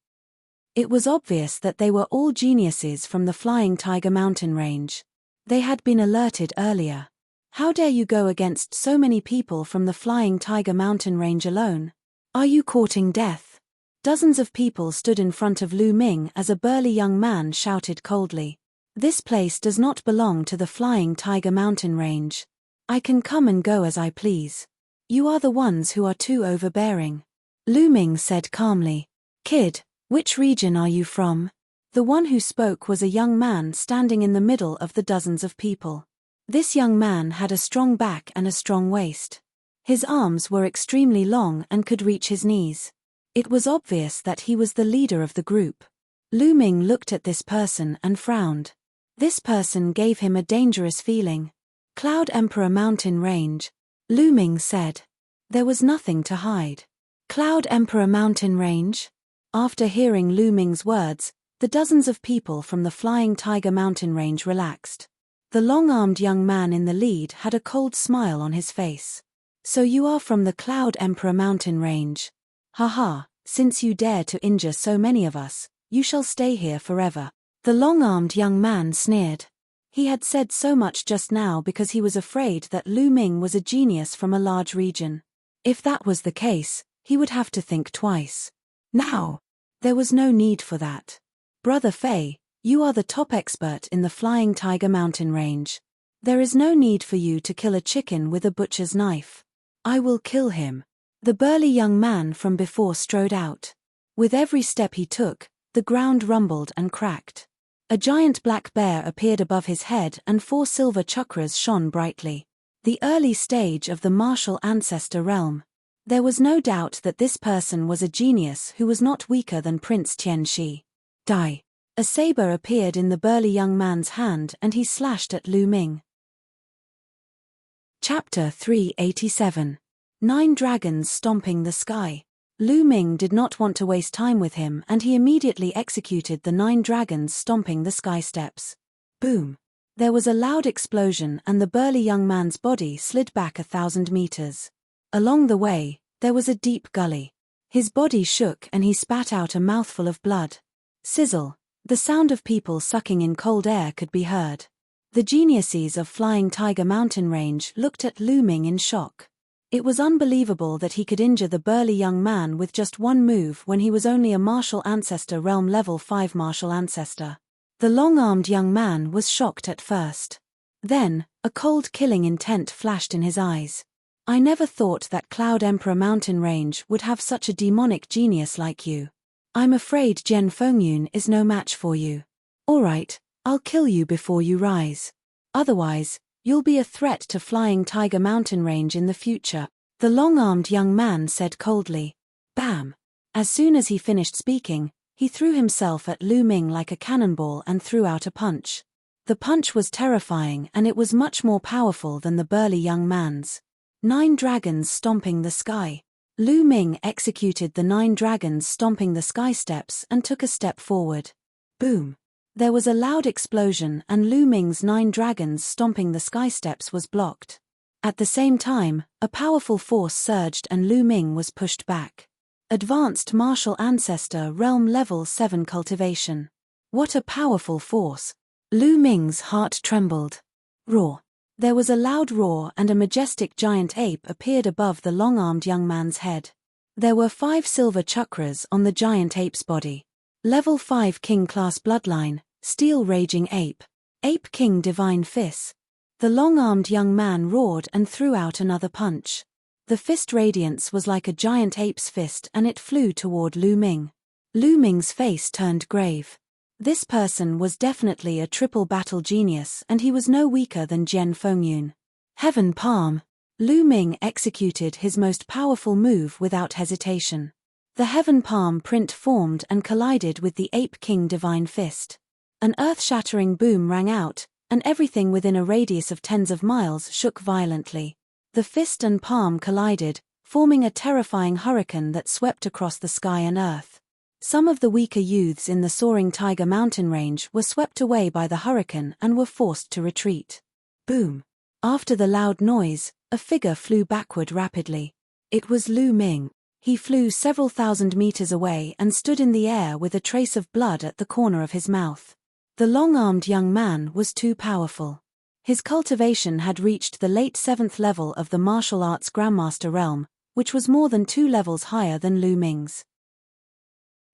It was obvious that they were all geniuses from the Flying Tiger mountain range. They had been alerted earlier. How dare you go against so many people from the Flying Tiger mountain range alone? Are you courting death? Dozens of people stood in front of Lu Ming as a burly young man shouted coldly. This place does not belong to the Flying Tiger mountain range. I can come and go as I please. You are the ones who are too overbearing. Lu Ming said calmly. Kid, which region are you from? The one who spoke was a young man standing in the middle of the dozens of people. This young man had a strong back and a strong waist. His arms were extremely long and could reach his knees. It was obvious that he was the leader of the group. Lu Ming looked at this person and frowned. This person gave him a dangerous feeling. Cloud Emperor Mountain Range, Lu Ming said. There was nothing to hide. Cloud Emperor Mountain Range? After hearing Lu Ming's words, the dozens of people from the Flying Tiger mountain range relaxed. The long-armed young man in the lead had a cold smile on his face. So you are from the Cloud Emperor mountain range. Haha, since you dare to injure so many of us, you shall stay here forever. The long-armed young man sneered. He had said so much just now because he was afraid that Lu Ming was a genius from a large region. If that was the case, he would have to think twice. Now, there was no need for that. Brother Fei, you are the top expert in the Flying Tiger mountain range. There is no need for you to kill a chicken with a butcher's knife. I will kill him. The burly young man from before strode out. With every step he took, the ground rumbled and cracked. A giant black bear appeared above his head and 4 silver chakras shone brightly. The early stage of the martial ancestor realm. There was no doubt that this person was a genius who was not weaker than Prince Tianxi. Die. A saber appeared in the burly young man's hand and he slashed at Lu Ming. Chapter 387. 9 Dragons Stomping the Sky. Lu Ming did not want to waste time with him and he immediately executed the 9 dragons stomping the sky steps. Boom. There was a loud explosion and the burly young man's body slid back 1,000 meters. Along the way, there was a deep gully. His body shook and he spat out a mouthful of blood. Sizzle. The sound of people sucking in cold air could be heard. The geniuses of Flying Tiger mountain range looked at Lu Ming in shock. It was unbelievable that he could injure the burly young man with just one move when he was only a martial ancestor realm level 5 martial ancestor. The long-armed young man was shocked at first. Then, a cold killing intent flashed in his eyes. I never thought that Cloud Emperor mountain range would have such a demonic genius like you. I'm afraid Jian Fengyun is no match for you. Alright, I'll kill you before you rise. Otherwise, you'll be a threat to Flying Tiger mountain range in the future, the long-armed young man said coldly. Bam! As soon as he finished speaking, he threw himself at Lu Ming like a cannonball and threw out a punch. The punch was terrifying and it was much more powerful than the burly young man's. 9 dragons stomping the sky. Lu Ming executed the 9 dragons stomping the sky steps and took a step forward. Boom! There was a loud explosion and Lu Ming's 9 dragons stomping the sky steps was blocked. At the same time, a powerful force surged and Lu Ming was pushed back. Advanced Martial Ancestor Realm Level 7 Cultivation. What a powerful force! Lu Ming's heart trembled. Roar! There was a loud roar and a majestic giant ape appeared above the long-armed young man's head. There were 5 silver chakras on the giant ape's body. Level 5 King Class Bloodline, Steel Raging Ape. Ape King Divine Fist. The long-armed young man roared and threw out another punch. The fist radiance was like a giant ape's fist and it flew toward Lu Ming. Lu Ming's face turned grave. This person was definitely a triple battle genius and he was no weaker than Jian Fengyun. Heaven Palm. Lu Ming executed his most powerful move without hesitation. The Heaven Palm print formed and collided with the Ape King Divine Fist. An earth-shattering boom rang out, and everything within a radius of tens of miles shook violently. The fist and palm collided, forming a terrifying hurricane that swept across the sky and earth. Some of the weaker youths in the soaring Tiger mountain range were swept away by the hurricane and were forced to retreat. Boom! After the loud noise, a figure flew backward rapidly. It was Lu Ming. He flew several thousand meters away and stood in the air with a trace of blood at the corner of his mouth. The long-armed young man was too powerful. His cultivation had reached the late 7th level of the martial arts Grandmaster realm, which was more than 2 levels higher than Lu Ming's.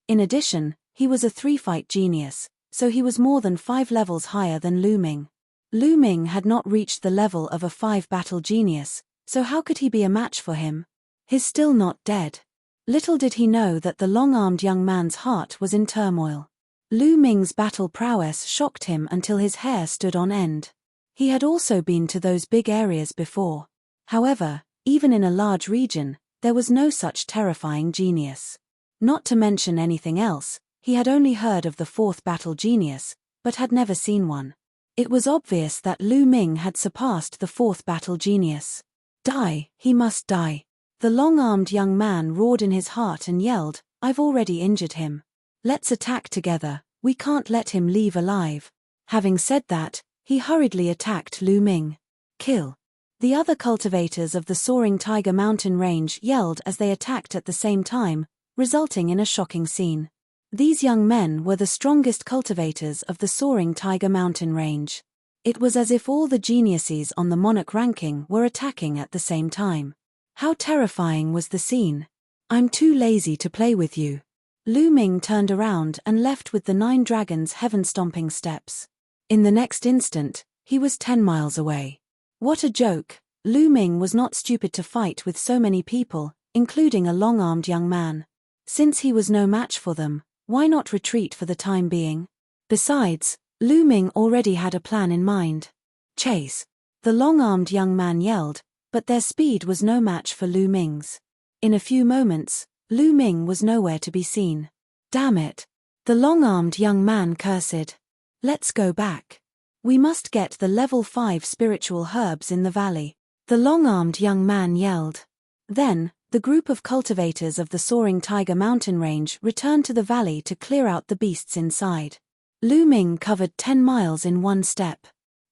In addition, he was a 3-fight genius, so he was more than 5 levels higher than Lu Ming. Lu Ming had not reached the level of a 5-battle genius, so how could he be a match for him? He's still not dead. Little did he know that the long-armed young man's heart was in turmoil. Lu Ming's battle prowess shocked him until his hair stood on end. He had also been to those big areas before. However, even in a large region, there was no such terrifying genius. Not to mention anything else, he had only heard of the 4th battle genius, but had never seen one. It was obvious that Lu Ming had surpassed the 4th battle genius. Die, he must die. The long-armed young man roared in his heart and yelled, I've already injured him. Let's attack together, we can't let him leave alive. Having said that, he hurriedly attacked Lu Ming. Kill. The other cultivators of the soaring Tiger Mountain range yelled as they attacked at the same time, resulting in a shocking scene. These young men were the strongest cultivators of the soaring Tiger Mountain range. It was as if all the geniuses on the monarch ranking were attacking at the same time. How terrifying was the scene. I'm too lazy to play with you. Lu Ming turned around and left with the 9 dragons' heaven-stomping steps. In the next instant, he was 10 miles away. What a joke. Lu Ming was not stupid to fight with so many people, including a long-armed young man. Since he was no match for them, why not retreat for the time being? Besides, Lu Ming already had a plan in mind. Chase. The long-armed young man yelled, but their speed was no match for Lu Ming's. In a few moments, Lu Ming was nowhere to be seen. Damn it. The long-armed young man cursed. Let's go back. We must get the level 5 spiritual herbs in the valley. The long-armed young man yelled. Then, the group of cultivators of the soaring Tiger Mountain range returned to the valley to clear out the beasts inside. Lu Ming covered 10 miles in one step.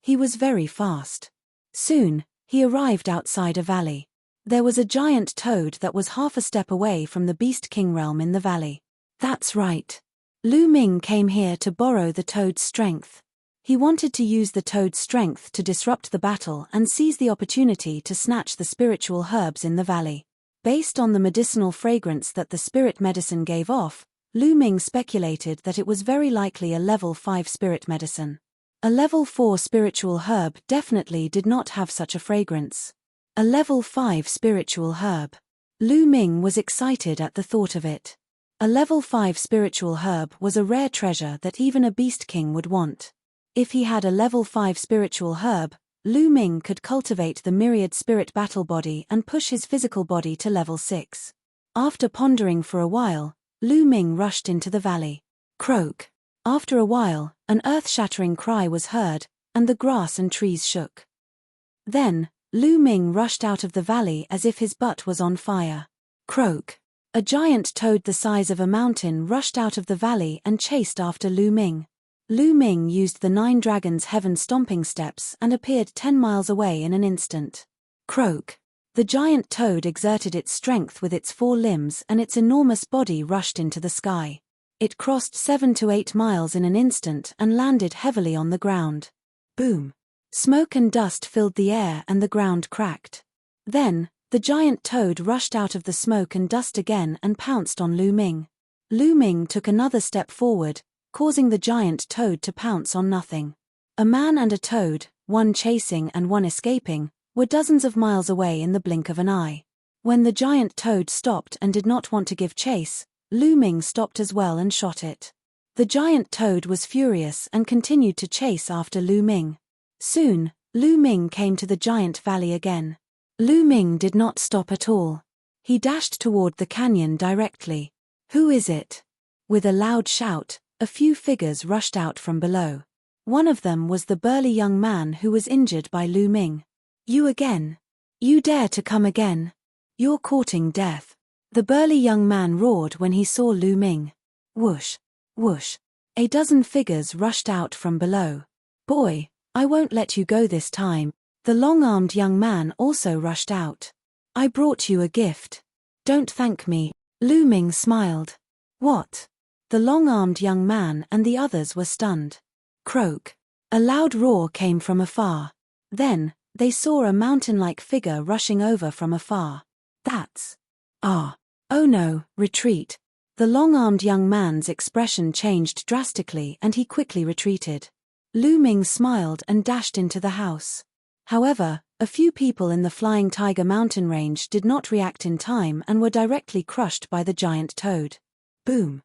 He was very fast. Soon, he arrived outside a valley. There was a giant toad that was half a step away from the Beast King realm in the valley. That's right. Lu Ming came here to borrow the toad's strength. He wanted to use the toad's strength to disrupt the battle and seize the opportunity to snatch the spiritual herbs in the valley. Based on the medicinal fragrance that the spirit medicine gave off, Lu Ming speculated that it was very likely a level 5 spirit medicine. A level 4 spiritual herb definitely did not have such a fragrance. A level 5 spiritual herb. Lu Ming was excited at the thought of it. A level 5 spiritual herb was a rare treasure that even a beast king would want. If he had a level 5 spiritual herb, Lu Ming could cultivate the myriad spirit battle body and push his physical body to level 6. After pondering for a while, Lu Ming rushed into the valley. Croak. After a while, an earth-shattering cry was heard, and the grass and trees shook. Then, Lu Ming rushed out of the valley as if his butt was on fire. Croak. A giant toad the size of a mountain rushed out of the valley and chased after Lu Ming. Lu Ming used the 9 dragons' heaven-stomping steps and appeared 10 miles away in an instant. Croak. The giant toad exerted its strength with its 4 limbs and its enormous body rushed into the sky. It crossed 7 to 8 miles in an instant and landed heavily on the ground. Boom. Smoke and dust filled the air and the ground cracked. Then, the giant toad rushed out of the smoke and dust again and pounced on Lu Ming. Lu Ming took another step forward, causing the giant toad to pounce on nothing. A man and a toad, one chasing and one escaping, were dozens of miles away in the blink of an eye. When the giant toad stopped and did not want to give chase, Lu Ming stopped as well and shot it. The giant toad was furious and continued to chase after Lu Ming. Soon, Lu Ming came to the giant valley again. Lu Ming did not stop at all. He dashed toward the canyon directly. Who is it? With a loud shout, a few figures rushed out from below. One of them was the burly young man who was injured by Lu Ming. You again? You dare to come again? You're courting death. The burly young man roared when he saw Lu Ming. Whoosh, whoosh. A dozen figures rushed out from below. Boy, I won't let you go this time. The long-armed young man also rushed out. I brought you a gift. Don't thank me. Lu Ming smiled. What? The long-armed young man and the others were stunned. Croak. A loud roar came from afar. Then, they saw a mountain-like figure rushing over from afar. That's... Ah. Oh no, retreat. The long-armed young man's expression changed drastically and he quickly retreated. Lu Ming smiled and dashed into the house. However, a few people in the Flying Tiger mountain range did not react in time and were directly crushed by the giant toad. Boom.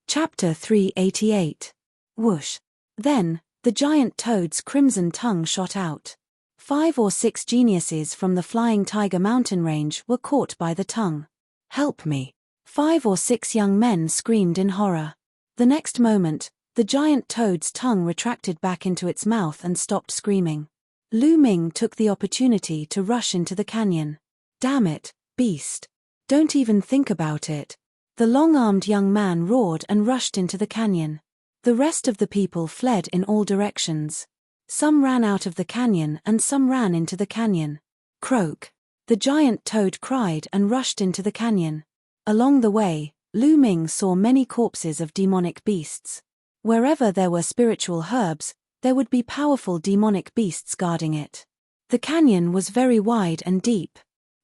Chapter 388. Whoosh. Then, the giant toad's crimson tongue shot out. 5 or 6 geniuses from the Flying Tiger mountain range were caught by the tongue. Help me. 5 or 6 young men screamed in horror. The next moment, the giant toad's tongue retracted back into its mouth and stopped screaming. Lu Ming took the opportunity to rush into the canyon. Damn it, beast. Don't even think about it. The long-armed young man roared and rushed into the canyon. The rest of the people fled in all directions. Some ran out of the canyon and some ran into the canyon. Croak. The giant toad cried and rushed into the canyon. Along the way, Lu Ming saw many corpses of demonic beasts. Wherever there were spiritual herbs, there would be powerful demonic beasts guarding it. The canyon was very wide and deep.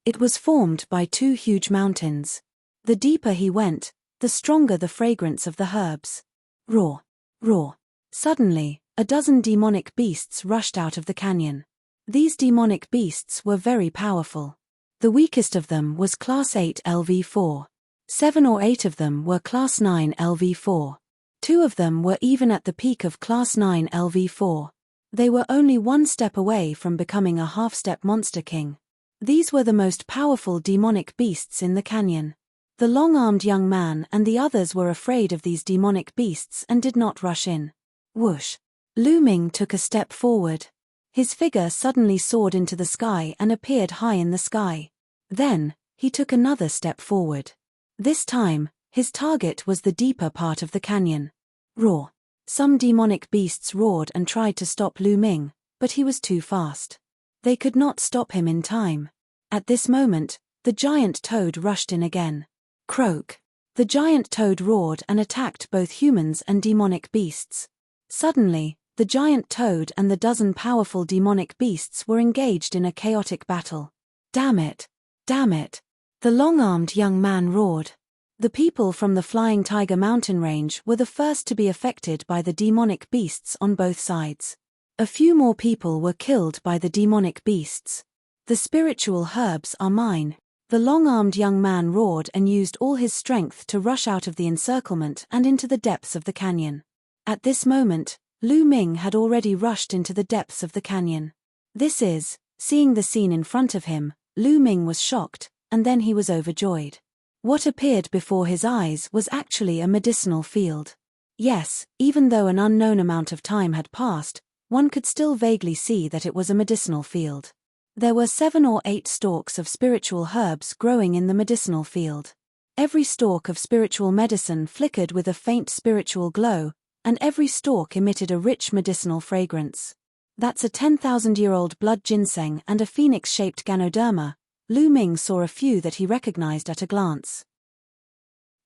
It was formed by 2 huge mountains. The deeper he went, the stronger the fragrance of the herbs. Roar. Roar. Suddenly, a dozen demonic beasts rushed out of the canyon. These demonic beasts were very powerful. The weakest of them was Class 8 LV4. 7 or 8 of them were Class 9 LV4. 2 of them were even at the peak of Class 9 LV4. They were only 1 step away from becoming a half-step monster king. These were the most powerful demonic beasts in the canyon. The long-armed young man and the others were afraid of these demonic beasts and did not rush in. Whoosh. Lu Ming took a step forward. His figure suddenly soared into the sky and appeared high in the sky. Then, he took another step forward. This time, his target was the deeper part of the canyon. Roar. Some demonic beasts roared and tried to stop Lu Ming, but he was too fast. They could not stop him in time. At this moment, the giant toad rushed in again. Croak. The giant toad roared and attacked both humans and demonic beasts. Suddenly, the giant toad and the dozen powerful demonic beasts were engaged in a chaotic battle. Damn it! Damn it! The long-armed young man roared. The people from the Flying Tiger mountain range were the first to be affected by the demonic beasts on both sides. A few more people were killed by the demonic beasts. The spiritual herbs are mine. The long-armed young man roared and used all his strength to rush out of the encirclement and into the depths of the canyon. At this moment, Lu Ming had already rushed into the depths of the canyon. Seeing the scene in front of him, Lu Ming was shocked, and then he was overjoyed. What appeared before his eyes was actually a medicinal field. Yes, even though an unknown amount of time had passed, one could still vaguely see that it was a medicinal field. There were 7 or 8 stalks of spiritual herbs growing in the medicinal field. Every stalk of spiritual medicine flickered with a faint spiritual glow, and every stalk emitted a rich medicinal fragrance. That's a 10,000-year-old blood ginseng and a phoenix-shaped ganoderma. Lu Ming saw a few that he recognized at a glance.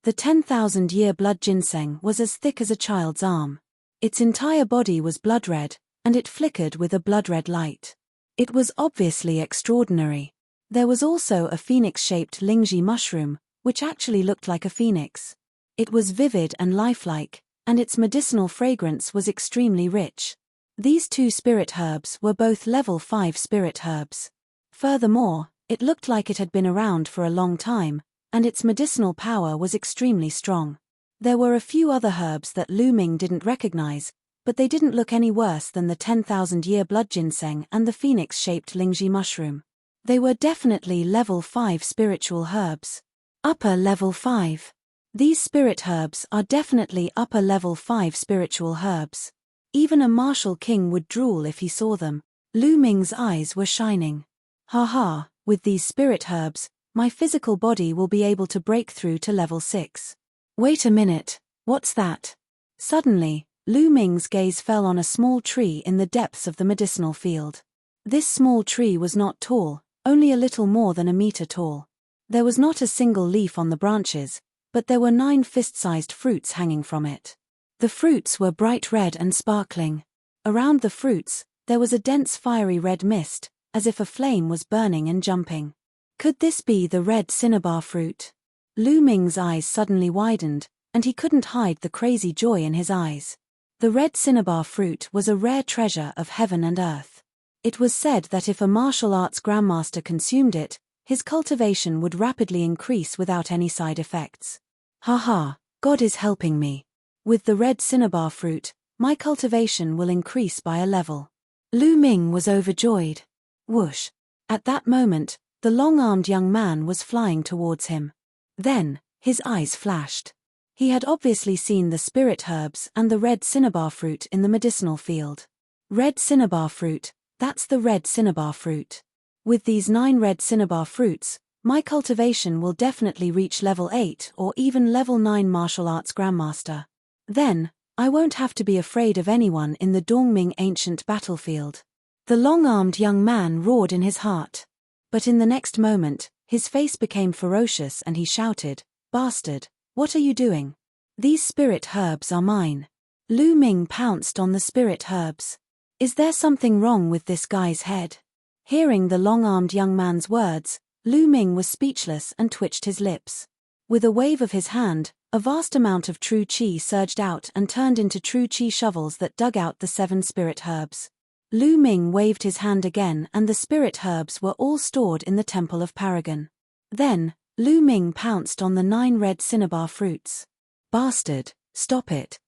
The 10,000-year blood ginseng was as thick as a child's arm. Its entire body was blood red, and it flickered with a blood-red light. It was obviously extraordinary. There was also a phoenix-shaped lingji mushroom, which actually looked like a phoenix. It was vivid and lifelike, and its medicinal fragrance was extremely rich. These 2 spirit herbs were both level 5 spirit herbs. Furthermore, it looked like it had been around for a long time, and its medicinal power was extremely strong. There were a few other herbs that Lu Ming didn't recognize, but they didn't look any worse than the 10,000-year blood ginseng and the phoenix-shaped lingji mushroom. They were definitely level 5 spiritual herbs. Upper level 5. These spirit herbs are definitely upper level 5 spiritual herbs. Even a martial king would drool if he saw them. Lu Ming's eyes were shining. Ha, with these spirit herbs, my physical body will be able to break through to level 6. Wait a minute, what's that? Suddenly, Lu Ming's gaze fell on a small tree in the depths of the medicinal field. This small tree was not tall, only a little more than a meter tall. There was not a single leaf on the branches, but there were 9 fist-sized fruits hanging from it. The fruits were bright red and sparkling. Around the fruits, there was a dense fiery red mist, as if a flame was burning and jumping. Could this be the red cinnabar fruit? Lu Ming's eyes suddenly widened, and he couldn't hide the crazy joy in his eyes. The red cinnabar fruit was a rare treasure of heaven and earth. It was said that if a martial arts grandmaster consumed it, his cultivation would rapidly increase without any side effects. Haha, God is helping me. With the red cinnabar fruit, my cultivation will increase by a level. Lu Ming was overjoyed. Whoosh! At that moment, the long-armed young man was flying towards him. Then, his eyes flashed. He had obviously seen the spirit herbs and the red cinnabar fruit in the medicinal field. Red cinnabar fruit, that's the red cinnabar fruit. With these 9 red cinnabar fruits, my cultivation will definitely reach level 8 or even level 9 martial arts grandmaster. Then, I won't have to be afraid of anyone in the Dongming ancient battlefield. The long-armed young man roared in his heart. But in the next moment, his face became ferocious and he shouted, "Bastard, what are you doing? These spirit herbs are mine." Lu Ming pounced on the spirit herbs. Is there something wrong with this guy's head? Hearing the long-armed young man's words, Lu Ming was speechless and twitched his lips. With a wave of his hand, a vast amount of true qi surged out and turned into true qi shovels that dug out the 7 spirit herbs. Lu Ming waved his hand again and the spirit herbs were all stored in the Temple of Paragon. Then, Lu Ming pounced on the 9 red cinnabar fruits. "Bastard, stop it."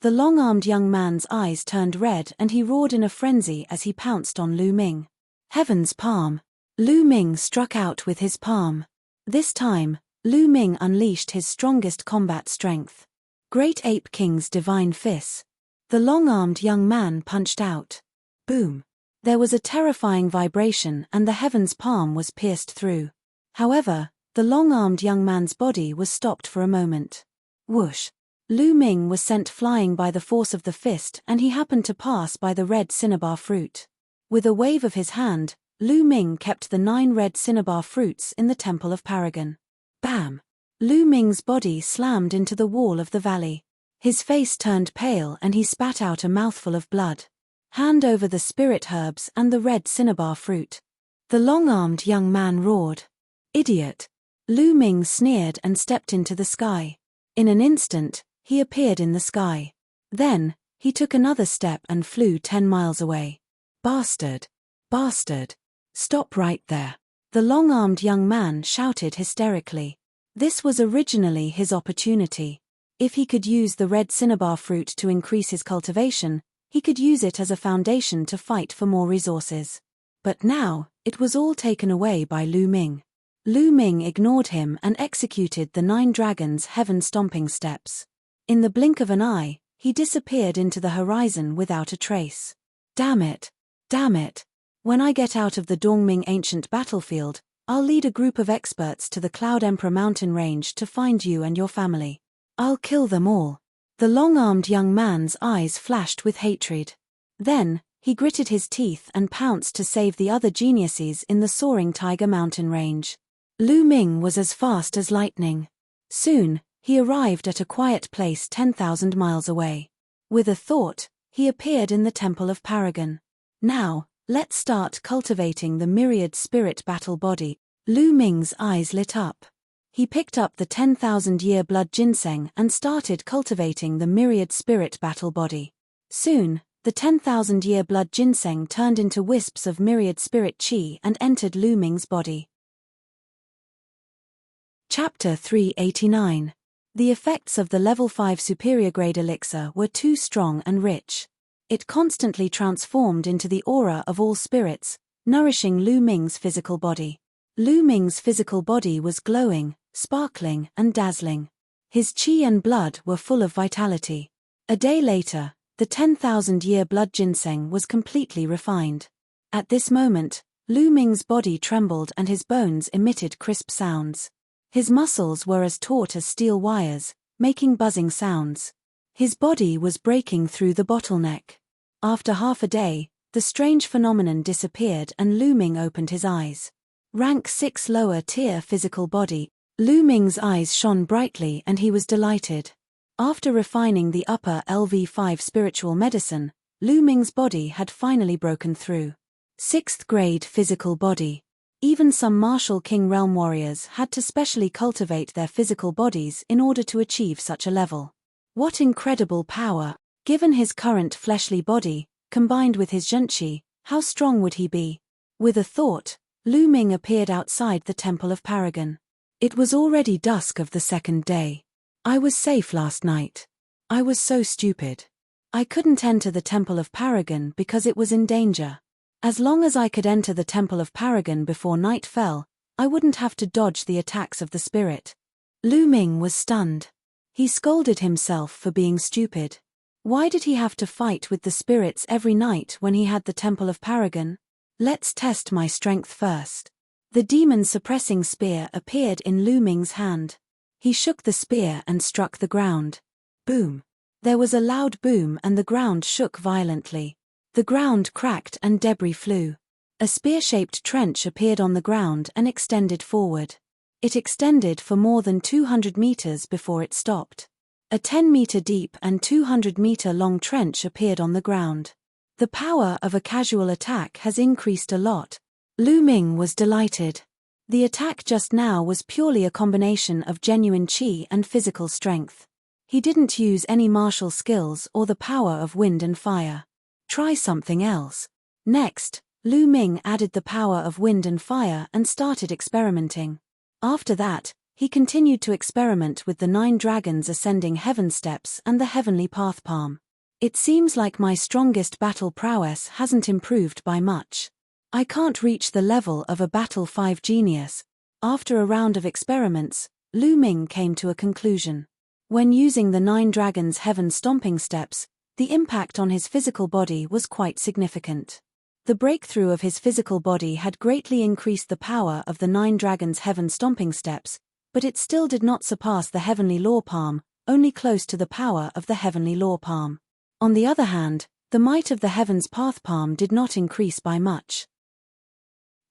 The long-armed young man's eyes turned red and he roared in a frenzy as he pounced on Lu Ming. Heaven's palm. Lu Ming struck out with his palm. This time, Lu Ming unleashed his strongest combat strength. Great Ape King's divine fist. The long-armed young man punched out. Boom. There was a terrifying vibration and the heaven's palm was pierced through. However, the long-armed young man's body was stopped for a moment. Whoosh. Lu Ming was sent flying by the force of the fist and he happened to pass by the red cinnabar fruit. With a wave of his hand, Lu Ming kept the 9 red cinnabar fruits in the Temple of Paragon. Bam! Lu Ming's body slammed into the wall of the valley. His face turned pale and he spat out a mouthful of blood. Hand over the spirit herbs and the red cinnabar fruit. The long-armed young man roared. Idiot! Lu Ming sneered and stepped into the sky. In an instant, he appeared in the sky. Then, he took another step and flew 10 miles away. Bastard! Bastard! Stop right there! The long-armed young man shouted hysterically. This was originally his opportunity. If he could use the red cinnabar fruit to increase his cultivation, he could use it as a foundation to fight for more resources. But now, it was all taken away by Lu Ming. Lu Ming ignored him and executed the 9 dragons' heaven-stomping steps. In the blink of an eye, he disappeared into the horizon without a trace. Damn it! Damn it! When I get out of the Dongming ancient battlefield, I'll lead a group of experts to the Cloud Emperor mountain range to find you and your family. I'll kill them all. The long-armed young man's eyes flashed with hatred. Then, he gritted his teeth and pounced to save the other geniuses in the soaring Tiger Mountain range. Lu Ming was as fast as lightning. Soon, he arrived at a quiet place 10,000 miles away. With a thought, he appeared in the Temple of Paragon. Now, let's start cultivating the myriad spirit battle body. Lu Ming's eyes lit up. He picked up the 10,000-year blood ginseng and started cultivating the myriad spirit battle body. Soon, the 10,000-year blood ginseng turned into wisps of myriad spirit chi and entered Lu Ming's body. Chapter 389. The effects of the level 5 superior grade elixir were too strong and rich. It constantly transformed into the aura of all spirits, nourishing Lu Ming's physical body. Lu Ming's physical body was glowing, sparkling, and dazzling. His qi and blood were full of vitality. A day later, the 10,000-year blood ginseng was completely refined. At this moment, Lu Ming's body trembled and his bones emitted crisp sounds. His muscles were as taut as steel wires, making buzzing sounds. His body was breaking through the bottleneck. After half a day, the strange phenomenon disappeared and Lu Ming opened his eyes. Rank 6 lower tier physical body. Lu Ming's eyes shone brightly and he was delighted. After refining the upper LV5 spiritual medicine, Lu Ming's body had finally broken through. 6th grade physical body. Even some martial king realm warriors had to specially cultivate their physical bodies in order to achieve such a level. What incredible power! Given his current fleshly body, combined with his zhenqi, how strong would he be? With a thought, Lu Ming appeared outside the Temple of Paragon. It was already dusk of the second day. I was safe last night. I was so stupid. I couldn't enter the Temple of Paragon because it was in danger. As long as I could enter the Temple of Paragon before night fell, I wouldn't have to dodge the attacks of the spirit. Lu Ming was stunned. He scolded himself for being stupid. Why did he have to fight with the spirits every night when he had the Temple of Paragon? Let's test my strength first. The demon-suppressing spear appeared in Lu Ming's hand. He shook the spear and struck the ground. Boom. There was a loud boom and the ground shook violently. The ground cracked and debris flew. A spear-shaped trench appeared on the ground and extended forward. It extended for more than 200 meters before it stopped. A 10-meter deep and 200-meter long trench appeared on the ground. The power of a casual attack has increased a lot. Lu Ming was delighted. The attack just now was purely a combination of genuine qi and physical strength. He didn't use any martial skills or the power of wind and fire. Try something else. Next, Lu Ming added the power of wind and fire and started experimenting. After that, he continued to experiment with the 9 dragons ascending heaven steps and the heavenly path palm. It seems like my strongest battle prowess hasn't improved by much. I can't reach the level of a battle 5 genius. After a round of experiments, Lu Ming came to a conclusion. When using the 9 dragons heaven stomping steps, the impact on his physical body was quite significant. The breakthrough of his physical body had greatly increased the power of the 9 dragons heaven stomping steps, but it still did not surpass the heavenly law palm, only close to the power of the heavenly law palm. On the other hand, the might of the heavens path palm did not increase by much.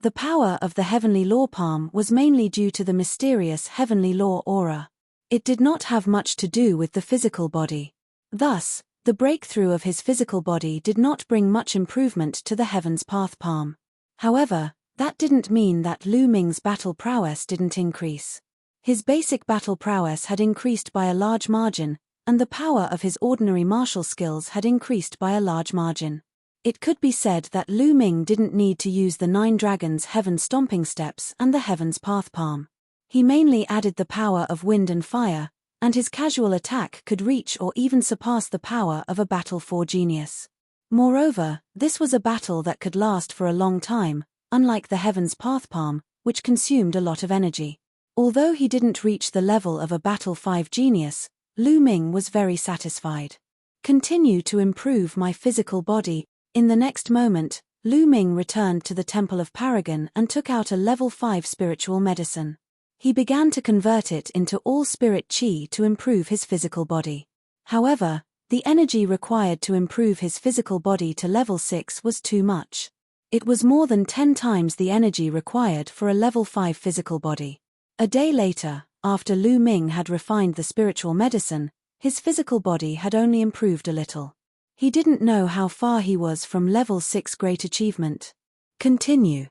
The power of the heavenly law palm was mainly due to the mysterious heavenly law aura. It did not have much to do with the physical body. Thus, the breakthrough of his physical body did not bring much improvement to the heavens path palm. However, that didn't mean that Lu Ming's battle prowess didn't increase. His basic battle prowess had increased by a large margin, and the power of his ordinary martial skills had increased by a large margin. It could be said that Lu Ming didn't need to use the 9 dragons heaven stomping steps and the heavens path palm. He mainly added the power of wind and fire, and his casual attack could reach or even surpass the power of a battle 4 genius. Moreover, this was a battle that could last for a long time, unlike the heavens path palm, which consumed a lot of energy. Although he didn't reach the level of a battle 5 genius, Lu Ming was very satisfied. Continue to improve my physical body. In the next moment, Lu Ming returned to the Temple of Paragon and took out a level 5 spiritual medicine. He began to convert it into all spirit qi to improve his physical body. However, the energy required to improve his physical body to level 6 was too much. It was more than 10 times the energy required for a level 5 physical body. A day later, after Lu Ming had refined the spiritual medicine, his physical body had only improved a little. He didn't know how far he was from level 6 great achievement. Continue.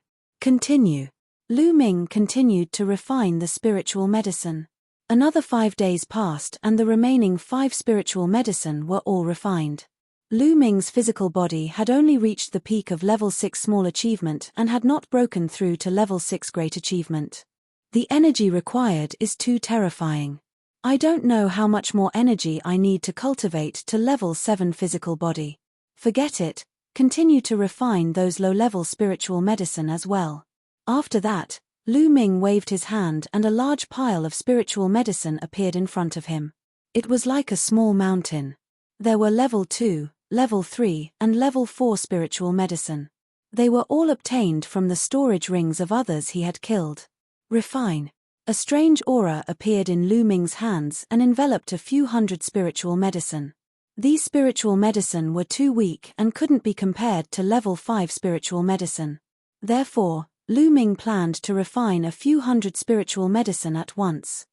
Lu Ming continued to refine the spiritual medicine. Another 5 days passed and the remaining 5 spiritual medicine were all refined. Lu Ming's physical body had only reached the peak of level 6 small achievement and had not broken through to level 6 great achievement. The energy required is too terrifying. I don't know how much more energy I need to cultivate to level 7 physical body. Forget it, continue to refine those low-level spiritual medicine as well. After that, Lu Ming waved his hand and a large pile of spiritual medicine appeared in front of him. It was like a small mountain. There were level 2, level 3, and level 4 spiritual medicine. They were all obtained from the storage rings of others he had killed. Refine. A strange aura appeared in Lu Ming's hands and enveloped a few hundred spiritual medicine. These spiritual medicine were too weak and couldn't be compared to level 5 spiritual medicine. Therefore, Lu Ming planned to refine a few hundred spiritual medicine at once.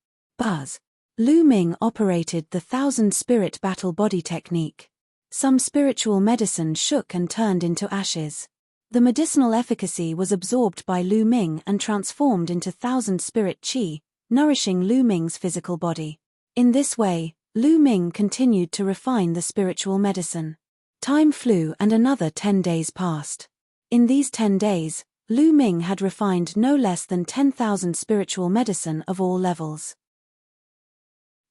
Lu Ming operated the 1,000-spirit battle body technique. Some spiritual medicine shook and turned into ashes. The medicinal efficacy was absorbed by Lu Ming and transformed into 1,000-spirit qi, nourishing Lu Ming's physical body. In this way, Lu Ming continued to refine the spiritual medicine. Time flew and another 10 days passed. In these 10 days, Lu Ming had refined no less than 10,000 spiritual medicine of all levels.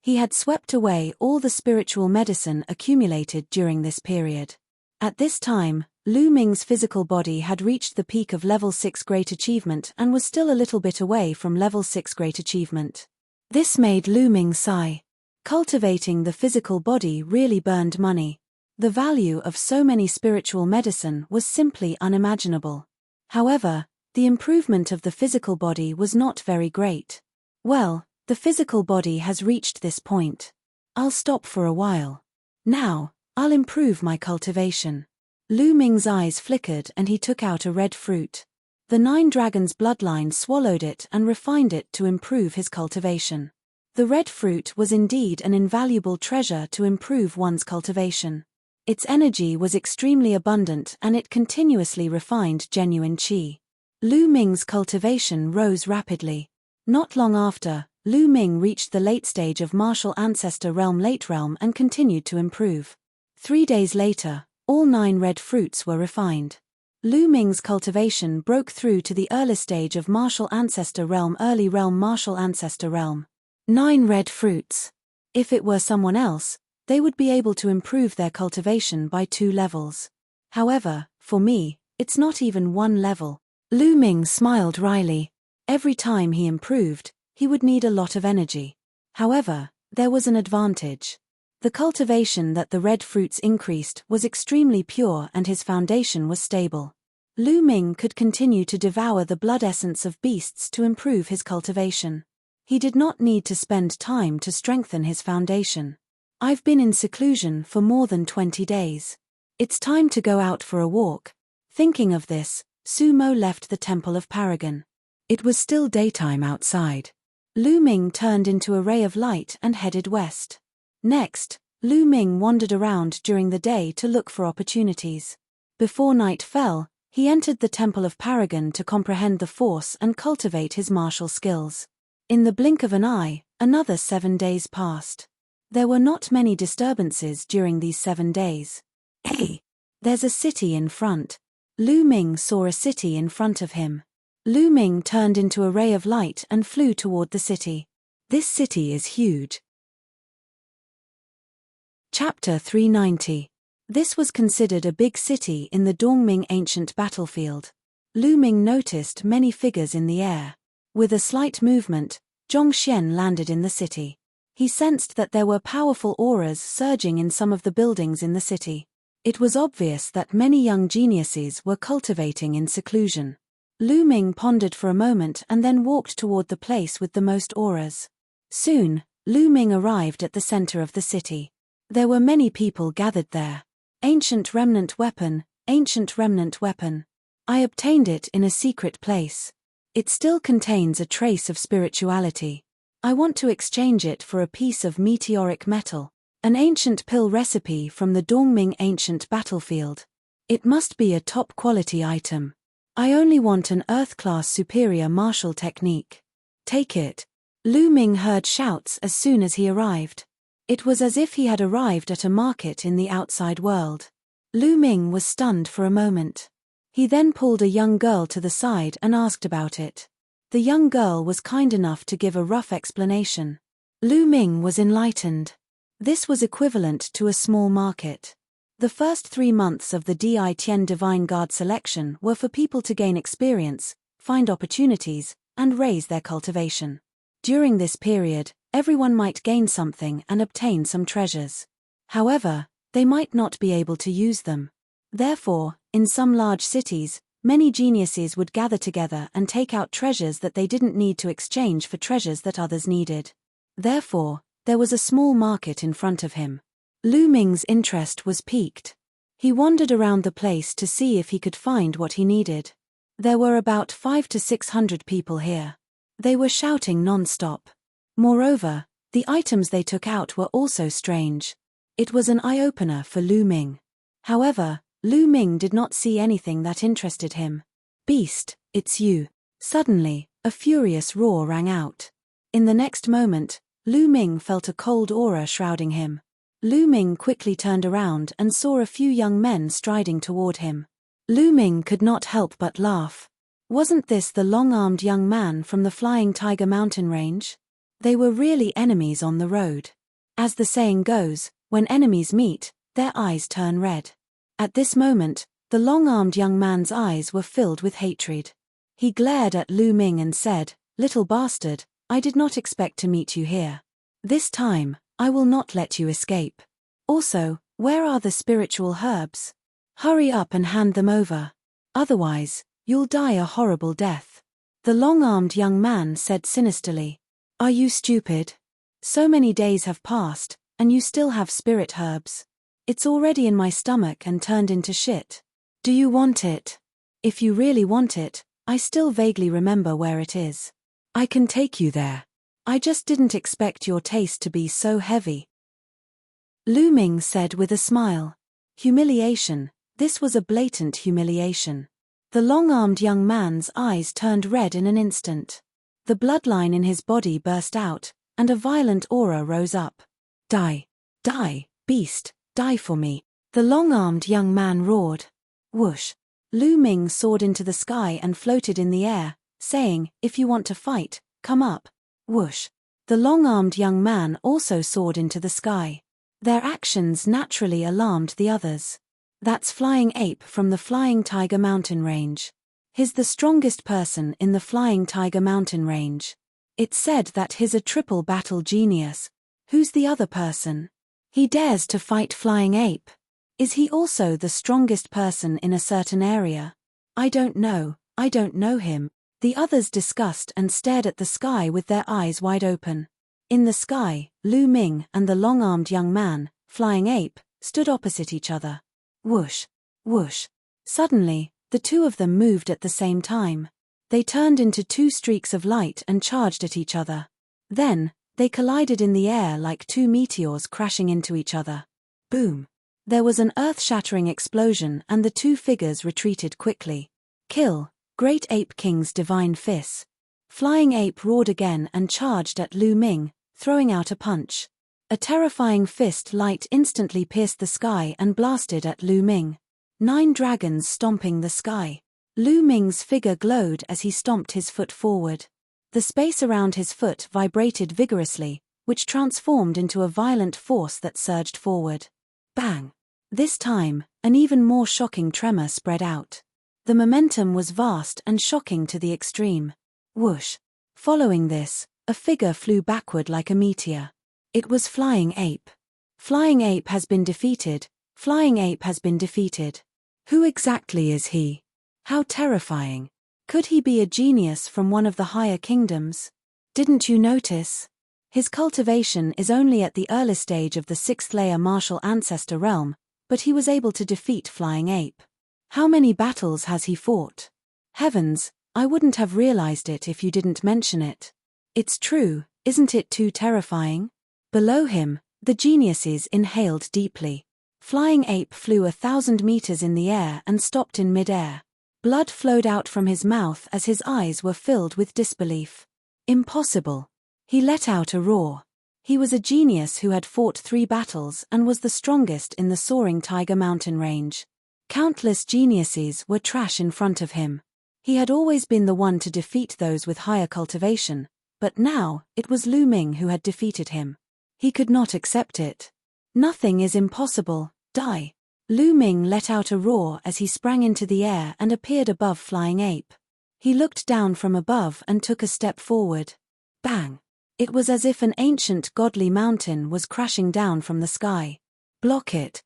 He had swept away all the spiritual medicine accumulated during this period. At this time, Lu Ming's physical body had reached the peak of level 6 Great Achievement and was still a little bit away from level 6 Great Achievement. This made Lu Ming sigh. Cultivating the physical body really burned money. The value of so many spiritual medicine was simply unimaginable. However, the improvement of the physical body was not very great. Well, the physical body has reached this point. I'll stop for a while. Now, I'll improve my cultivation. Lu Ming's eyes flickered and he took out a red fruit. The 9 dragons' bloodline swallowed it and refined it to improve his cultivation. The red fruit was indeed an invaluable treasure to improve one's cultivation. Its energy was extremely abundant and it continuously refined genuine qi. Lu Ming's cultivation rose rapidly. Not long after, Lu Ming reached the late stage of martial ancestor realm late realm and continued to improve. 3 days later, all 9 red fruits were refined. Lu Ming's cultivation broke through to the early stage of martial ancestor realm early realm martial ancestor realm. 9 red fruits. If it were someone else, they would be able to improve their cultivation by 2 levels. However, for me, it's not even 1 level. Lu Ming smiled wryly. Every time he improved, he would need a lot of energy. However, there was an advantage. The cultivation that the red fruits increased was extremely pure and his foundation was stable. Lu Ming could continue to devour the blood essence of beasts to improve his cultivation. He did not need to spend time to strengthen his foundation. I've been in seclusion for more than 20 days. It's time to go out for a walk. Thinking of this, Sumo left the Temple of Paragon. It was still daytime outside. Lu Ming turned into a ray of light and headed west. Next, Lu Ming wandered around during the day to look for opportunities. Before night fell, he entered the Temple of Paragon to comprehend the force and cultivate his martial skills. In the blink of an eye, another 7 days passed. There were not many disturbances during these 7 days. Hey! There's a city in front. Lu Ming saw a city in front of him. Lu Ming turned into a ray of light and flew toward the city. This city is huge. Chapter 390. This was considered a big city in the Dongming ancient battlefield. Lu Ming noticed many figures in the air. With a slight movement, Zhongxian landed in the city. He sensed that there were powerful auras surging in some of the buildings in the city. It was obvious that many young geniuses were cultivating in seclusion. Lu Ming pondered for a moment and then walked toward the place with the most auras. Soon, Lu Ming arrived at the center of the city. There were many people gathered there. Ancient remnant weapon, ancient remnant weapon. I obtained it in a secret place. It still contains a trace of spirituality. I want to exchange it for a piece of meteoric metal. An ancient pill recipe from the Dongming ancient battlefield. It must be a top-quality item. I only want an Earth-class superior martial technique. Take it. Lu Ming heard shouts as soon as he arrived. It was as if he had arrived at a market in the outside world. Lu Ming was stunned for a moment. He then pulled a young girl to the side and asked about it. The young girl was kind enough to give a rough explanation. Lu Ming was enlightened. This was equivalent to a small market. The first 3 months of the Di Tian Divine Guard selection were for people to gain experience, find opportunities, and raise their cultivation. During this period, everyone might gain something and obtain some treasures. However, they might not be able to use them. Therefore, in some large cities, many geniuses would gather together and take out treasures that they didn't need to exchange for treasures that others needed. Therefore, there was a small market in front of him. Lu Ming's interest was piqued. He wandered around the place to see if he could find what he needed. There were about 500 to 600 people here. They were shouting non-stop. Moreover, the items they took out were also strange. It was an eye-opener for Lu Ming. However, Lu Ming did not see anything that interested him. "Beast, it's you." Suddenly, a furious roar rang out. In the next moment, Lu Ming felt a cold aura shrouding him. Lu Ming quickly turned around and saw a few young men striding toward him. Lu Ming could not help but laugh. Wasn't this the long-armed young man from the Flying Tiger mountain range? They were really enemies on the road. As the saying goes, when enemies meet, their eyes turn red. At this moment, the long-armed young man's eyes were filled with hatred. He glared at Lu Ming and said, "Little bastard, I did not expect to meet you here. This time, I will not let you escape. Also, where are the spiritual herbs? Hurry up and hand them over. Otherwise, you'll die a horrible death." The long-armed young man said sinisterly, "Are you stupid? So many days have passed, and you still have spirit herbs. It's already in my stomach and turned into shit. Do you want it? If you really want it, I still vaguely remember where it is. I can take you there. I just didn't expect your taste to be so heavy." Lu Ming said with a smile. Humiliation, this was a blatant humiliation. The long-armed young man's eyes turned red in an instant. The bloodline in his body burst out, and a violent aura rose up. "Die! Die, beast, die for me!" the long-armed young man roared. Whoosh! Lu Ming soared into the sky and floated in the air, saying, "If you want to fight, come up." Whoosh! The long-armed young man also soared into the sky. Their actions naturally alarmed the others. "That's Flying Ape from the Flying Tiger mountain range. He's the strongest person in the Flying Tiger mountain range. It's said that he's a triple battle genius. Who's the other person? He dares to fight Flying Ape. Is he also the strongest person in a certain area? I don't know him." The others discussed and stared at the sky with their eyes wide open. In the sky, Lu Ming and the long-armed young man, Flying Ape, stood opposite each other. Whoosh! Whoosh! Suddenly, the two of them moved at the same time. They turned into two streaks of light and charged at each other. Then, they collided in the air like two meteors crashing into each other. Boom! There was an earth-shattering explosion and the two figures retreated quickly. "Kill, Great Ape King's divine fist." Flying Ape roared again and charged at Lu Ming, throwing out a punch. A terrifying fist light instantly pierced the sky and blasted at Lu Ming. 9 dragons stomping the sky. Lu Ming's figure glowed as he stomped his foot forward. The space around his foot vibrated vigorously, which transformed into a violent force that surged forward. Bang! This time, an even more shocking tremor spread out. The momentum was vast and shocking to the extreme. Whoosh! Following this, a figure flew backward like a meteor. It was Flying Ape. Flying Ape has been defeated. Flying Ape has been defeated. Who exactly is he? How terrifying. Could he be a genius from one of the higher kingdoms? Didn't you notice? His cultivation is only at the early stage of the 6th layer martial ancestor realm, but he was able to defeat Flying Ape. How many battles has he fought? Heavens, I wouldn't have realized it if you didn't mention it. It's true, isn't it too terrifying? Below him, the geniuses inhaled deeply. Flying Ape flew 1,000 meters in the air and stopped in mid-air. Blood flowed out from his mouth as his eyes were filled with disbelief. Impossible. He let out a roar. He was a genius who had fought 3 battles and was the strongest in the soaring Tiger mountain range. Countless geniuses were trash in front of him. He had always been the one to defeat those with higher cultivation, but now, it was Lu Ming who had defeated him. He could not accept it. Nothing is impossible, die. Lu Ming let out a roar as he sprang into the air and appeared above Flying Ape. He looked down from above and took a step forward. Bang! It was as if an ancient godly mountain was crashing down from the sky. Block it.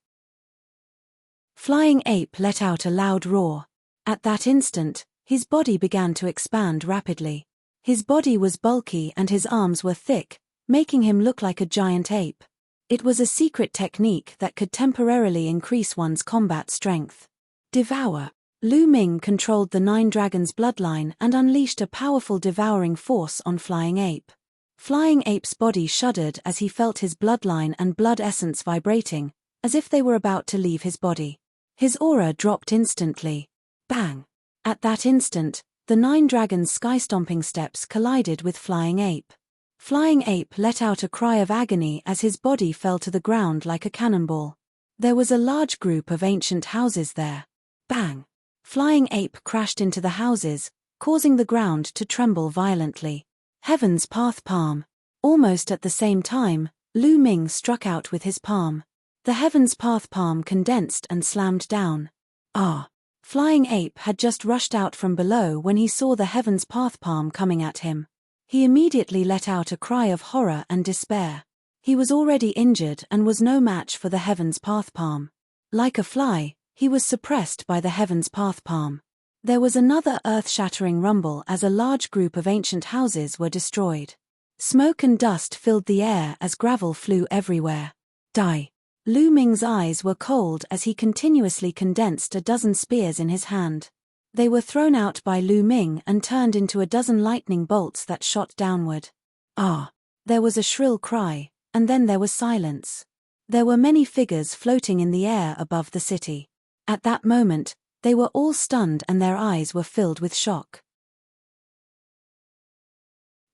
Flying Ape let out a loud roar. At that instant, his body began to expand rapidly. His body was bulky and his arms were thick, making him look like a giant ape. It was a secret technique that could temporarily increase one's combat strength. Devour. Lu Ming controlled the 9 dragons' bloodline and unleashed a powerful devouring force on Flying Ape. Flying Ape's body shuddered as he felt his bloodline and blood essence vibrating, as if they were about to leave his body. His aura dropped instantly. Bang! At that instant, the 9 dragons' sky-stomping steps collided with Flying Ape. Flying Ape let out a cry of agony as his body fell to the ground like a cannonball. There was a large group of ancient houses there. Bang! Flying Ape crashed into the houses, causing the ground to tremble violently. Heaven's Path Palm. Almost at the same time, Lu Ming struck out with his palm. The Heaven's Path Palm condensed and slammed down. Ah! Flying Ape had just rushed out from below when he saw the Heaven's Path Palm coming at him. He immediately let out a cry of horror and despair. He was already injured and was no match for the Heaven's Path Palm. Like a fly, he was suppressed by the Heaven's Path Palm. There was another earth-shattering rumble as a large group of ancient houses were destroyed. Smoke and dust filled the air as gravel flew everywhere. Die! Lu Ming's eyes were cold as he continuously condensed a dozen spears in his hand. They were thrown out by Lu Ming and turned into a dozen lightning bolts that shot downward. Ah! There was a shrill cry, and then there was silence. There were many figures floating in the air above the city. At that moment, they were all stunned and their eyes were filled with shock.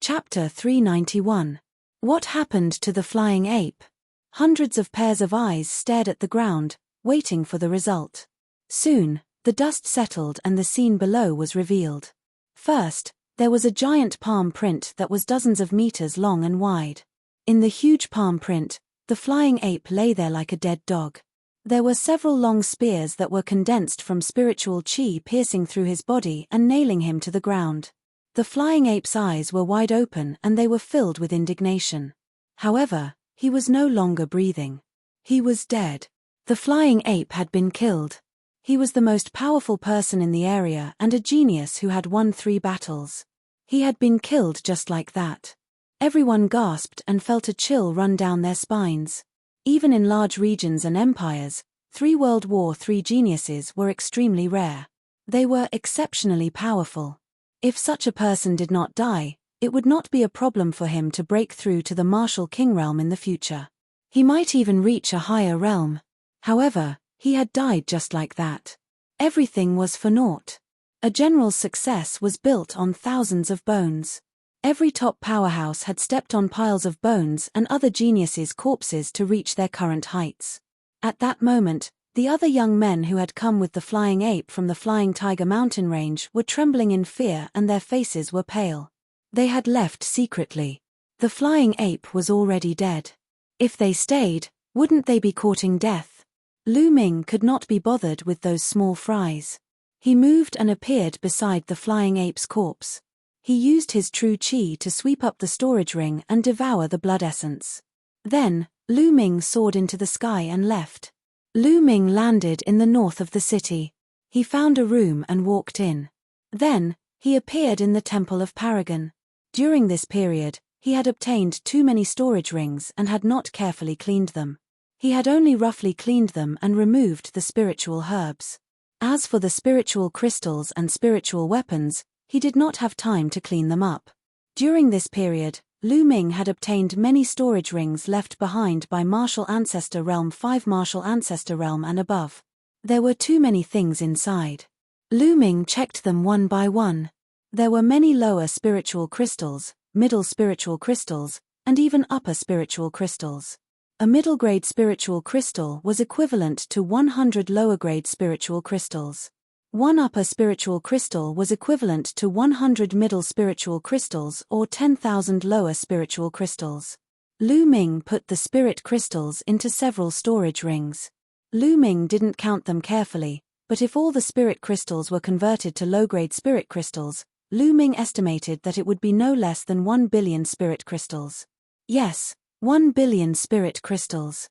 Chapter 391. What happened to the Flying Ape? Hundreds of pairs of eyes stared at the ground, waiting for the result. Soon, the dust settled and the scene below was revealed. First, there was a giant palm print that was dozens of meters long and wide. In the huge palm print, the Flying Ape lay there like a dead dog. There were several long spears that were condensed from spiritual chi piercing through his body and nailing him to the ground. The Flying Ape's eyes were wide open and they were filled with indignation. However, he was no longer breathing. He was dead. The Flying Ape had been killed. He was the most powerful person in the area and a genius who had won 3 battles. He had been killed just like that. Everyone gasped and felt a chill run down their spines. Even in large regions and empires, 3 World War III geniuses were extremely rare. They were exceptionally powerful. If such a person did not die, it would not be a problem for him to break through to the martial king realm in the future. He might even reach a higher realm. However, he had died just like that. Everything was for naught. A general's success was built on thousands of bones. Every top powerhouse had stepped on piles of bones and other geniuses' corpses to reach their current heights. At that moment, the other young men who had come with the Flying Ape from the Flying Tiger mountain range were trembling in fear and their faces were pale. They had left secretly. The Flying Ape was already dead. If they stayed, wouldn't they be courting death? Lu Ming could not be bothered with those small fries. He moved and appeared beside the Flying Ape's corpse. He used his true chi to sweep up the storage ring and devour the blood essence. Then, Lu Ming soared into the sky and left. Lu Ming landed in the north of the city. He found a room and walked in. Then, he appeared in the Temple of Paragon. During this period, he had obtained too many storage rings and had not carefully cleaned them. He had only roughly cleaned them and removed the spiritual herbs. As for the spiritual crystals and spiritual weapons, he did not have time to clean them up. During this period, Lu Ming had obtained many storage rings left behind by Martial Ancestor Realm 5, Martial Ancestor Realm and above. There were too many things inside. Lu Ming checked them one by one. There were many lower spiritual crystals, middle spiritual crystals, and even upper spiritual crystals. A middle-grade spiritual crystal was equivalent to 100 lower-grade spiritual crystals. One upper spiritual crystal was equivalent to 100 middle spiritual crystals or 10,000 lower spiritual crystals. Lu Ming put the spirit crystals into several storage rings. Lu Ming didn't count them carefully, but if all the spirit crystals were converted to low-grade spirit crystals, Lu Ming estimated that it would be no less than 1 billion spirit crystals. Yes, 1 billion spirit crystals.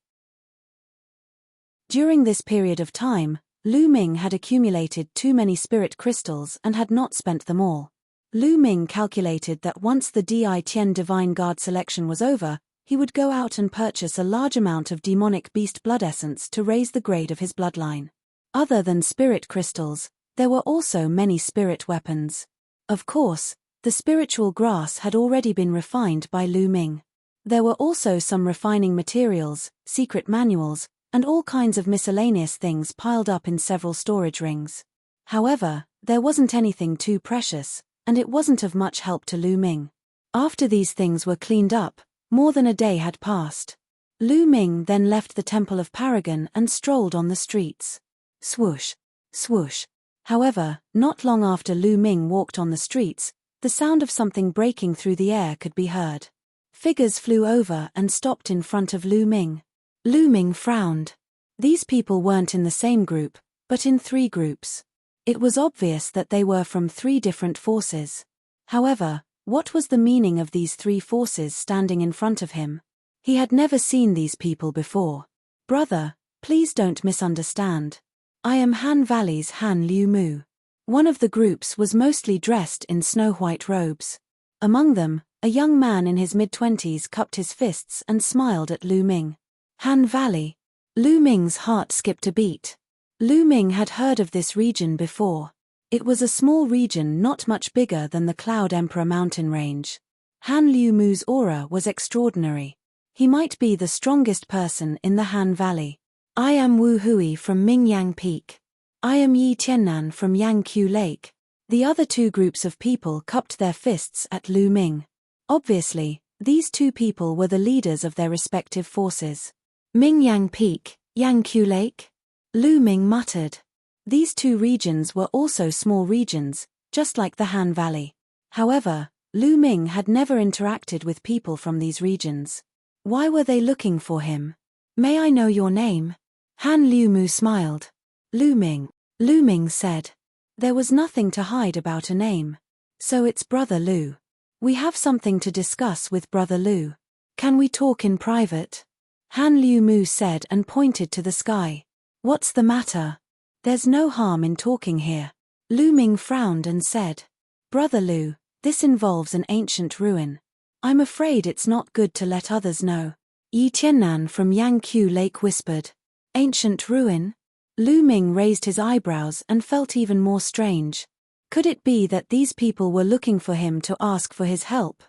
During this period of time, Lu Ming had accumulated too many spirit crystals and had not spent them all. Lu Ming calculated that once the Di Tian Divine Guard selection was over, he would go out and purchase a large amount of demonic beast blood essence to raise the grade of his bloodline. Other than spirit crystals, There were also many spirit weapons. Of course, the spiritual grass had already been refined by Lu Ming. There were also some refining materials, secret manuals, and all kinds of miscellaneous things piled up in several storage rings. However, there wasn't anything too precious, and it wasn't of much help to Lu Ming. After these things were cleaned up, more than a day had passed. Lu Ming then left the Temple of Paragon and strolled on the streets. Swoosh, swoosh. However, not long after Lu Ming walked on the streets, the sound of something breaking through the air could be heard. Figures flew over and stopped in front of Lu Ming. Lu Ming frowned. These people weren't in the same group, but in 3 groups. It was obvious that they were from 3 different forces. However, what was the meaning of these 3 forces standing in front of him? He had never seen these people before. Brother, please don't misunderstand. I am Han Valley's Han Liu Mu. One of the groups was mostly dressed in snow-white robes. Among them, a young man in his mid-20s cupped his fists and smiled at Lu Ming. Han Valley. Lu Ming's heart skipped a beat. Lu Ming had heard of this region before. It was a small region not much bigger than the Cloud Emperor mountain range. Han Liu Mu's aura was extraordinary. He might be the strongest person in the Han Valley. I am Wu Hui from Mingyang Peak. I am Yi Tiannan from Yangqiu Lake. The other 2 groups of people cupped their fists at Lu Ming. Obviously, these 2 people were the leaders of their respective forces. Mingyang Peak, Yangqiu Lake? Lu Ming muttered. These 2 regions were also small regions, just like the Han Valley. However, Lu Ming had never interacted with people from these regions. Why were they looking for him? May I know your name? Han Liu Mu smiled. Lu Ming. Lu Ming said. There was nothing to hide about a name. So it's Brother Lu. We have something to discuss with Brother Lu. Can we talk in private? Han Liu Mu said and pointed to the sky. What's the matter? There's no harm in talking here. Lu Ming frowned and said. Brother Lu, this involves an ancient ruin. I'm afraid it's not good to let others know. Yi Tiannan from Yangqiu Lake whispered. Ancient ruin? Lu Ming raised his eyebrows and felt even more strange. Could it be that these people were looking for him to ask for his help?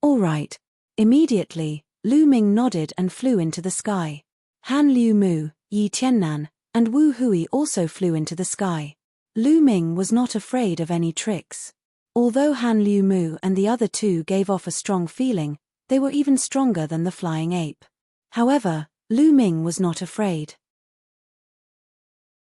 All right. Immediately, Lu Ming nodded and flew into the sky. Han Liu Mu, Yi Tiannan, and Wu Hui also flew into the sky. Lu Ming was not afraid of any tricks. Although Han Liu Mu and the other 2 gave off a strong feeling, they were even stronger than the flying ape. However, Lu Ming was not afraid.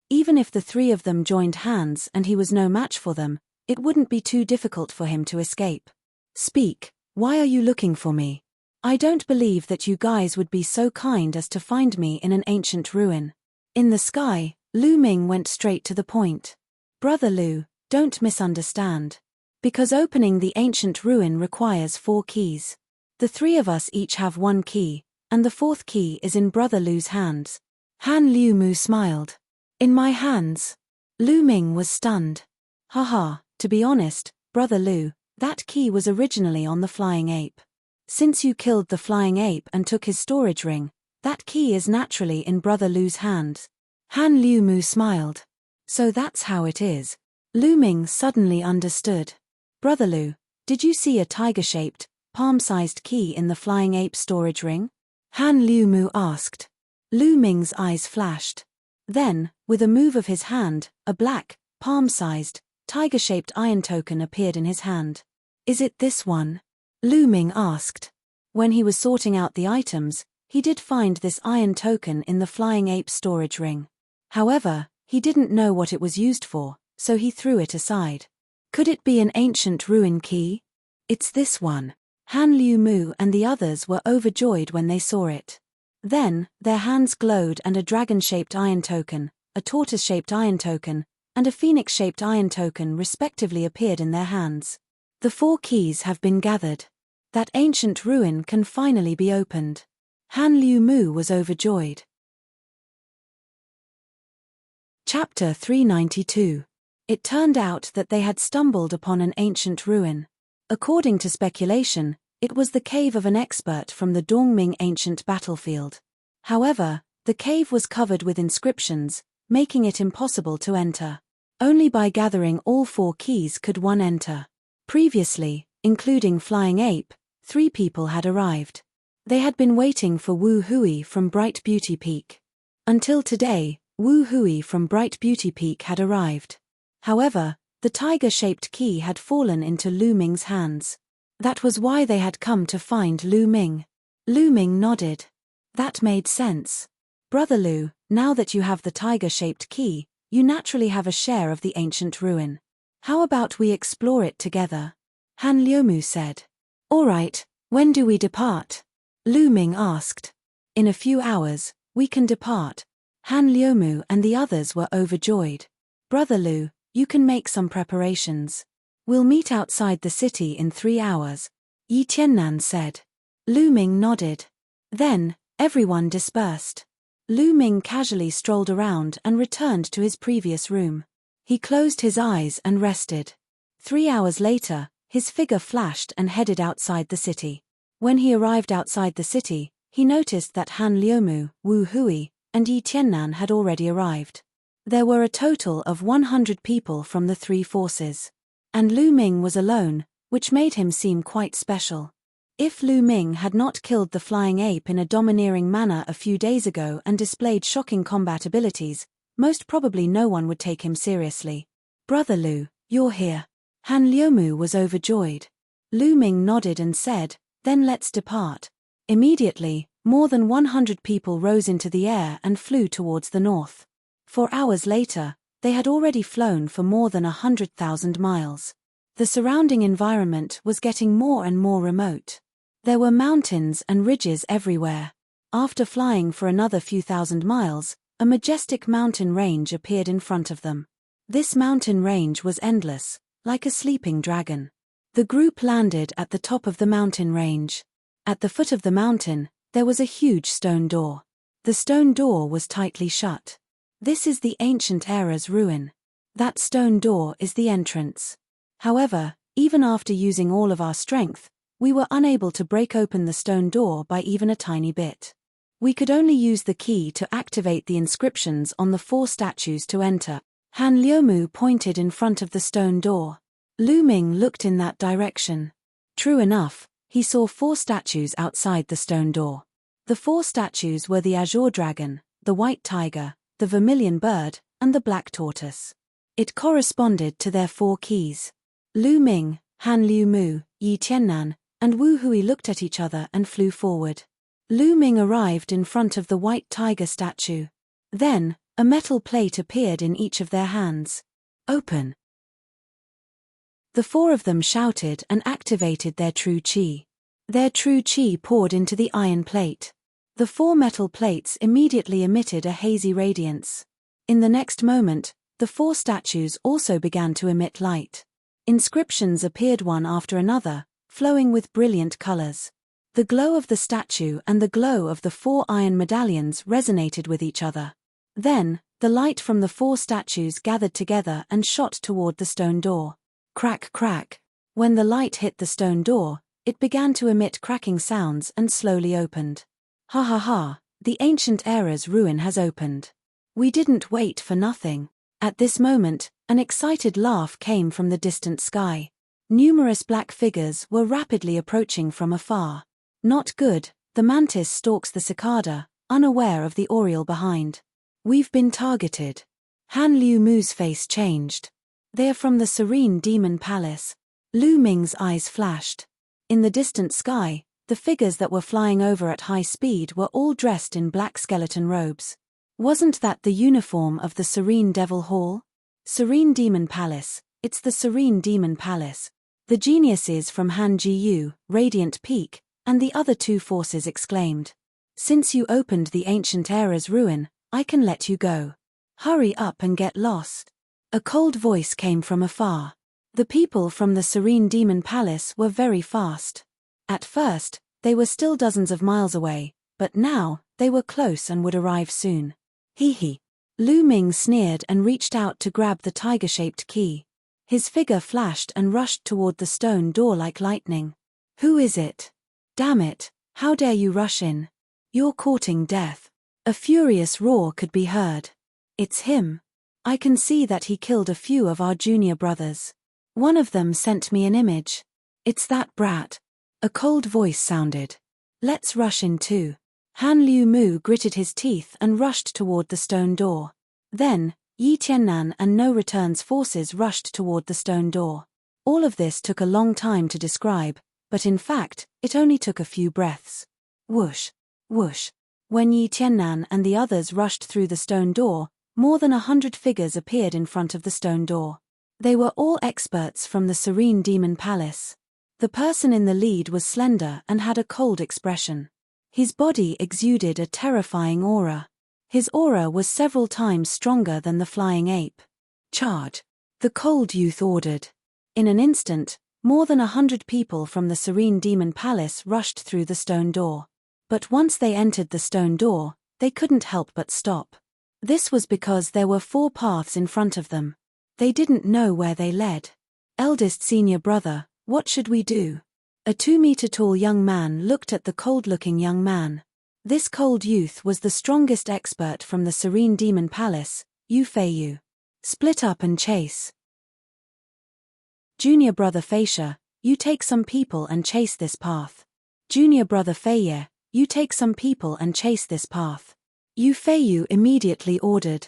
Even if the 3 of them joined hands and he was no match for them, it wouldn't be too difficult for him to escape. Speak, why are you looking for me? I don't believe that you guys would be so kind as to find me in an ancient ruin. In the sky, Lu Ming went straight to the point. Brother Lu, don't misunderstand. Because opening the ancient ruin requires 4 keys. The 3 of us each have 1 key, and the 4th key is in Brother Lu's hands. Han Liu Mu smiled. In my hands? Lu Ming was stunned. Haha, to be honest, Brother Lu, that key was originally on the flying ape. Since you killed the flying ape and took his storage ring, that key is naturally in Brother Lu's hands. Han Liu Mu smiled. So that's how it is. Lu Ming suddenly understood. Brother Lu, did you see a tiger-shaped, palm-sized key in the flying ape storage ring? Han Liu Mu asked. Lu Ming's eyes flashed. Then, with a move of his hand, a black, palm-sized, tiger-shaped iron token appeared in his hand. Is it this one? Lu Ming asked. When he was sorting out the items, he did find this iron token in the flying ape storage ring. However, he didn't know what it was used for, so he threw it aside. Could it be an ancient ruin key? It's this one. Han Liu Mu and the others were overjoyed when they saw it. Then, their hands glowed and a dragon-shaped iron token, a tortoise-shaped iron token, and a phoenix-shaped iron token respectively appeared in their hands. The 4 keys have been gathered. That ancient ruin can finally be opened. Han Liu Mu was overjoyed. Chapter 392. It turned out that they had stumbled upon an ancient ruin. According to speculation, it was the cave of an expert from the Dongming ancient battlefield. However, the cave was covered with inscriptions, making it impossible to enter. Only by gathering all 4 keys could one enter. Previously, including Flying Ape, 3 people had arrived. They had been waiting for Wu Hui from Bright Beauty Peak. Until today, Wu Hui from Bright Beauty Peak had arrived. However, the tiger-shaped key had fallen into Lu Ming's hands. That was why they had come to find Lu Ming. Lu Ming nodded. That made sense. Brother Lu, now that you have the tiger-shaped key, you naturally have a share of the ancient ruin. How about we explore it together? Han Liumu said. All right, when do we depart? Lu Ming asked. In a few hours, we can depart. Han Liumu and the others were overjoyed. Brother Lu, you can make some preparations. We'll meet outside the city in 3 hours, Yi Tiannan said. Lu Ming nodded. Then, everyone dispersed. Lu Ming casually strolled around and returned to his previous room. He closed his eyes and rested. 3 hours later, his figure flashed and headed outside the city. When he arrived outside the city, he noticed that Han Liumu, Wu Hui, and Yi Tiannan had already arrived. There were a total of 100 people from the 3 forces. And Lu Ming was alone, which made him seem quite special. If Lu Ming had not killed the flying ape in a domineering manner a few days ago and displayed shocking combat abilities, most probably no one would take him seriously. Brother Lu, you're here. Han Liumu was overjoyed. Lu Ming nodded and said, then let's depart. Immediately, more than 100 people rose into the air and flew towards the north. 4 hours later, they had already flown for more than 100,000 miles. The surrounding environment was getting more and more remote. There were mountains and ridges everywhere. After flying for another few thousand miles, a majestic mountain range appeared in front of them. This mountain range was endless, like a sleeping dragon. The group landed at the top of the mountain range. At the foot of the mountain, there was a huge stone door. The stone door was tightly shut. This is the ancient era's ruin. That stone door is the entrance. However, even after using all of our strength, we were unable to break open the stone door by even a tiny bit. We could only use the key to activate the inscriptions on the 4 statues to enter. Han Liumu pointed in front of the stone door. Lu Ming looked in that direction. True enough, he saw 4 statues outside the stone door. The 4 statues were the azure dragon, the white tiger, the vermilion bird, and the black tortoise. It corresponded to their 4 keys. Lu Ming, Han Liumu, Yi Tiannan, and Wu Hui looked at each other and flew forward. Lu Ming arrived in front of the white tiger statue. Then, a metal plate appeared in each of their hands. Open! The 4 of them shouted and activated their true qi. Their true qi poured into the iron plate. The 4 metal plates immediately emitted a hazy radiance. In the next moment, the 4 statues also began to emit light. Inscriptions appeared one after another, flowing with brilliant colors. The glow of the statue and the glow of the 4 iron medallions resonated with each other. Then, the light from the 4 statues gathered together and shot toward the stone door. Crack, crack. When the light hit the stone door, it began to emit cracking sounds and slowly opened. Ha ha ha, the ancient era's ruin has opened. We didn't wait for nothing. At this moment, an excited laugh came from the distant sky. Numerous black figures were rapidly approaching from afar. Not good, the mantis stalks the cicada, unaware of the oriole behind. We've been targeted. Han Liumu's face changed. They are from the Serene Demon Palace. Lu Ming's eyes flashed. In the distant sky, the figures that were flying over at high speed were all dressed in black skeleton robes. Wasn't that the uniform of the Serene Devil Hall? Serene Demon Palace, it's the Serene Demon Palace. The geniuses from Han Jiyu, Radiant Peak, and the other 2 forces exclaimed. Since you opened the ancient era's ruin, I can let you go. Hurry up and get lost. A cold voice came from afar. The people from the Serene Demon Palace were very fast. At first, they were still dozens of miles away, but now, they were close and would arrive soon. Hee hee. Lu Ming sneered and reached out to grab the tiger-shaped key. His figure flashed and rushed toward the stone door like lightning. Who is it? Damn it, how dare you rush in? You're courting death. A furious roar could be heard. It's him. I can see that he killed a few of our junior brothers. One of them sent me an image. It's that brat. A cold voice sounded. Let's rush in too. Han Liu Mu gritted his teeth and rushed toward the stone door. Then, Yi Tiannan and No Return's forces rushed toward the stone door. All of this took a long time to describe, but in fact, it only took a few breaths. Whoosh, whoosh. When Yi Tiannan and the others rushed through the stone door, more than 100 figures appeared in front of the stone door. They were all experts from the Serene Demon Palace. The person in the lead was slender and had a cold expression. His body exuded a terrifying aura. His aura was several times stronger than the flying ape. Charge! The cold youth ordered. In an instant, more than 100 people from the Serene Demon Palace rushed through the stone door. But once they entered the stone door, they couldn't help but stop. This was because there were 4 paths in front of them. They didn't know where they led. Eldest senior brother, what should we do? A 2-meter-tall young man looked at the cold-looking young man. This cold youth was the strongest expert from the Serene Demon Palace, Yu Feiyu. Split up and chase. Junior brother Feisha, you take some people and chase this path. Junior brother Feiye, you take some people and chase this path. Yu Feiyu immediately ordered.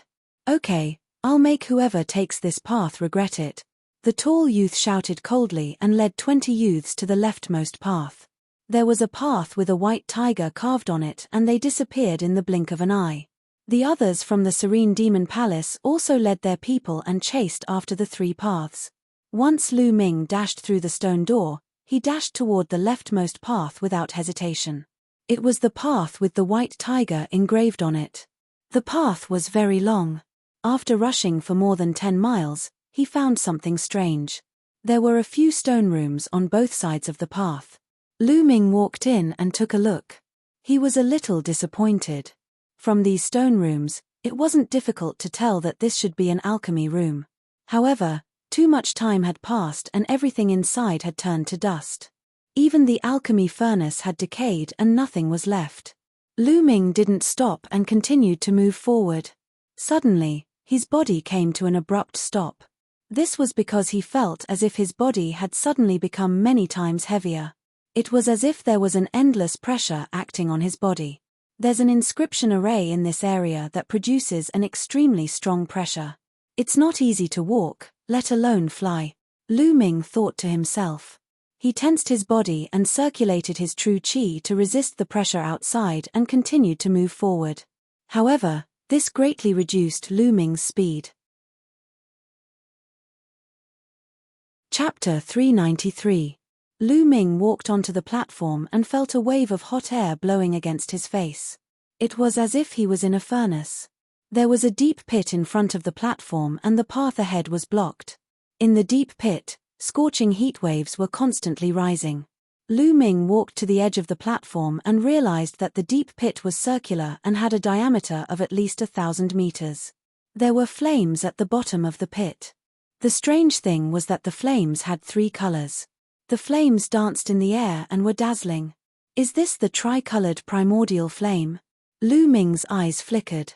Okay, I'll make whoever takes this path regret it. The tall youth shouted coldly and led 20 youths to the leftmost path. There was a path with a white tiger carved on it and they disappeared in the blink of an eye. The others from the Serene Demon Palace also led their people and chased after the 3 paths. Once Lu Ming dashed through the stone door, he dashed toward the leftmost path without hesitation. It was the path with the white tiger engraved on it. The path was very long. After rushing for more than 10 miles, he found something strange. There were a few stone rooms on both sides of the path. Lu Ming walked in and took a look. He was a little disappointed. From these stone rooms, it wasn't difficult to tell that this should be an alchemy room. However, too much time had passed and everything inside had turned to dust. Even the alchemy furnace had decayed and nothing was left. Lu Ming didn't stop and continued to move forward. Suddenly, his body came to an abrupt stop. This was because he felt as if his body had suddenly become many times heavier. It was as if there was an endless pressure acting on his body. There's an inscription array in this area that produces an extremely strong pressure. It's not easy to walk, let alone fly. Lu Ming thought to himself. He tensed his body and circulated his true qi to resist the pressure outside and continued to move forward. However, this greatly reduced Lu Ming's speed. Chapter 393. Lu Ming walked onto the platform and felt a wave of hot air blowing against his face. It was as if he was in a furnace. There was a deep pit in front of the platform and the path ahead was blocked. In the deep pit, scorching heat waves were constantly rising. Lu Ming walked to the edge of the platform and realized that the deep pit was circular and had a diameter of at least 1,000 meters. There were flames at the bottom of the pit. The strange thing was that the flames had 3 colors. The flames danced in the air and were dazzling. Is this the tricolored primordial flame? Lu Ming's eyes flickered.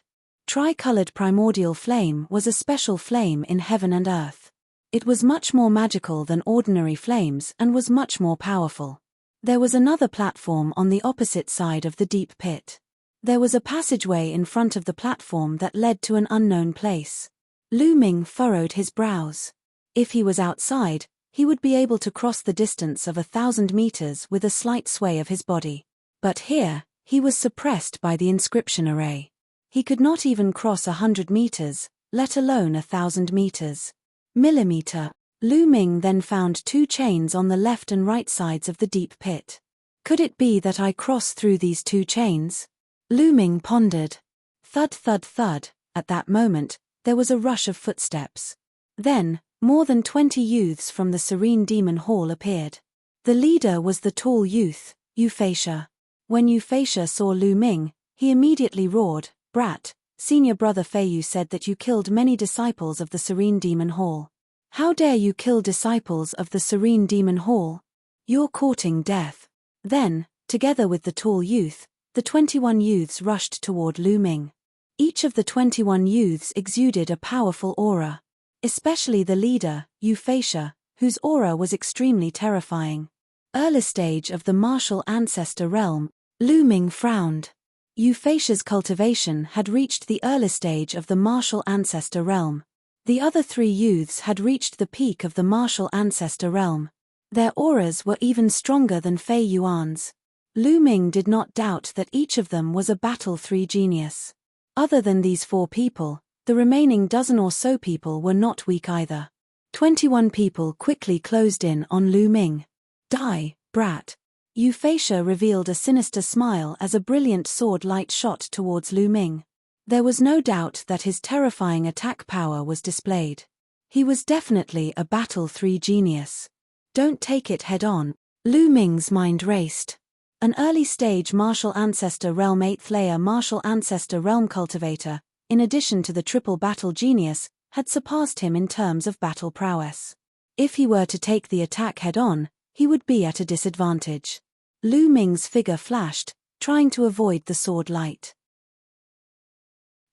Tricolored primordial flame was a special flame in heaven and earth. It was much more magical than ordinary flames and was much more powerful. There was another platform on the opposite side of the deep pit. There was a passageway in front of the platform that led to an unknown place. Lu Ming furrowed his brows. If he was outside, he would be able to cross the distance of 1,000 meters with a slight sway of his body. But here, he was suppressed by the inscription array. He could not even cross 100 meters, let alone 1,000 meters. Millimeter. Lu Ming then found 2 chains on the left and right sides of the deep pit. Could it be that I cross through these 2 chains? Lu Ming pondered. Thud thud thud. At that moment, there was a rush of footsteps. Then, more than 20 youths from the Serene Demon Hall appeared. The leader was the tall youth, Yu Feisha. When Yu Feisha saw Lu Ming, he immediately roared, "Brat, senior brother Feiyu said that you killed many disciples of the Serene Demon Hall. How dare you kill disciples of the Serene Demon Hall? You're courting death." Then, together with the tall youth, the 21 youths rushed toward Lu Ming. Each of the 21 youths exuded a powerful aura. Especially the leader, Euphrasia, whose aura was extremely terrifying. Early stage of the martial ancestor realm, Lu Ming frowned. Euphrasia's cultivation had reached the early stage of the martial ancestor realm. The other 3 youths had reached the peak of the martial ancestor realm. Their auras were even stronger than Fei Yuan's. Lu Ming did not doubt that each of them was a Battle 3 genius. Other than these 4 people, the remaining dozen or so people were not weak either. 21 people quickly closed in on Lu Ming. Die, brat. Euphrasia revealed a sinister smile as a brilliant sword light shot towards Lu Ming. There was no doubt that his terrifying attack power was displayed. He was definitely a Battle 3 genius. Don't take it head on. Lu Ming's mind raced. An early-stage martial ancestor realm 8th layer martial ancestor realm cultivator, in addition to the triple battle genius, had surpassed him in terms of battle prowess. If he were to take the attack head-on, he would be at a disadvantage. Lu Ming's figure flashed, trying to avoid the sword light.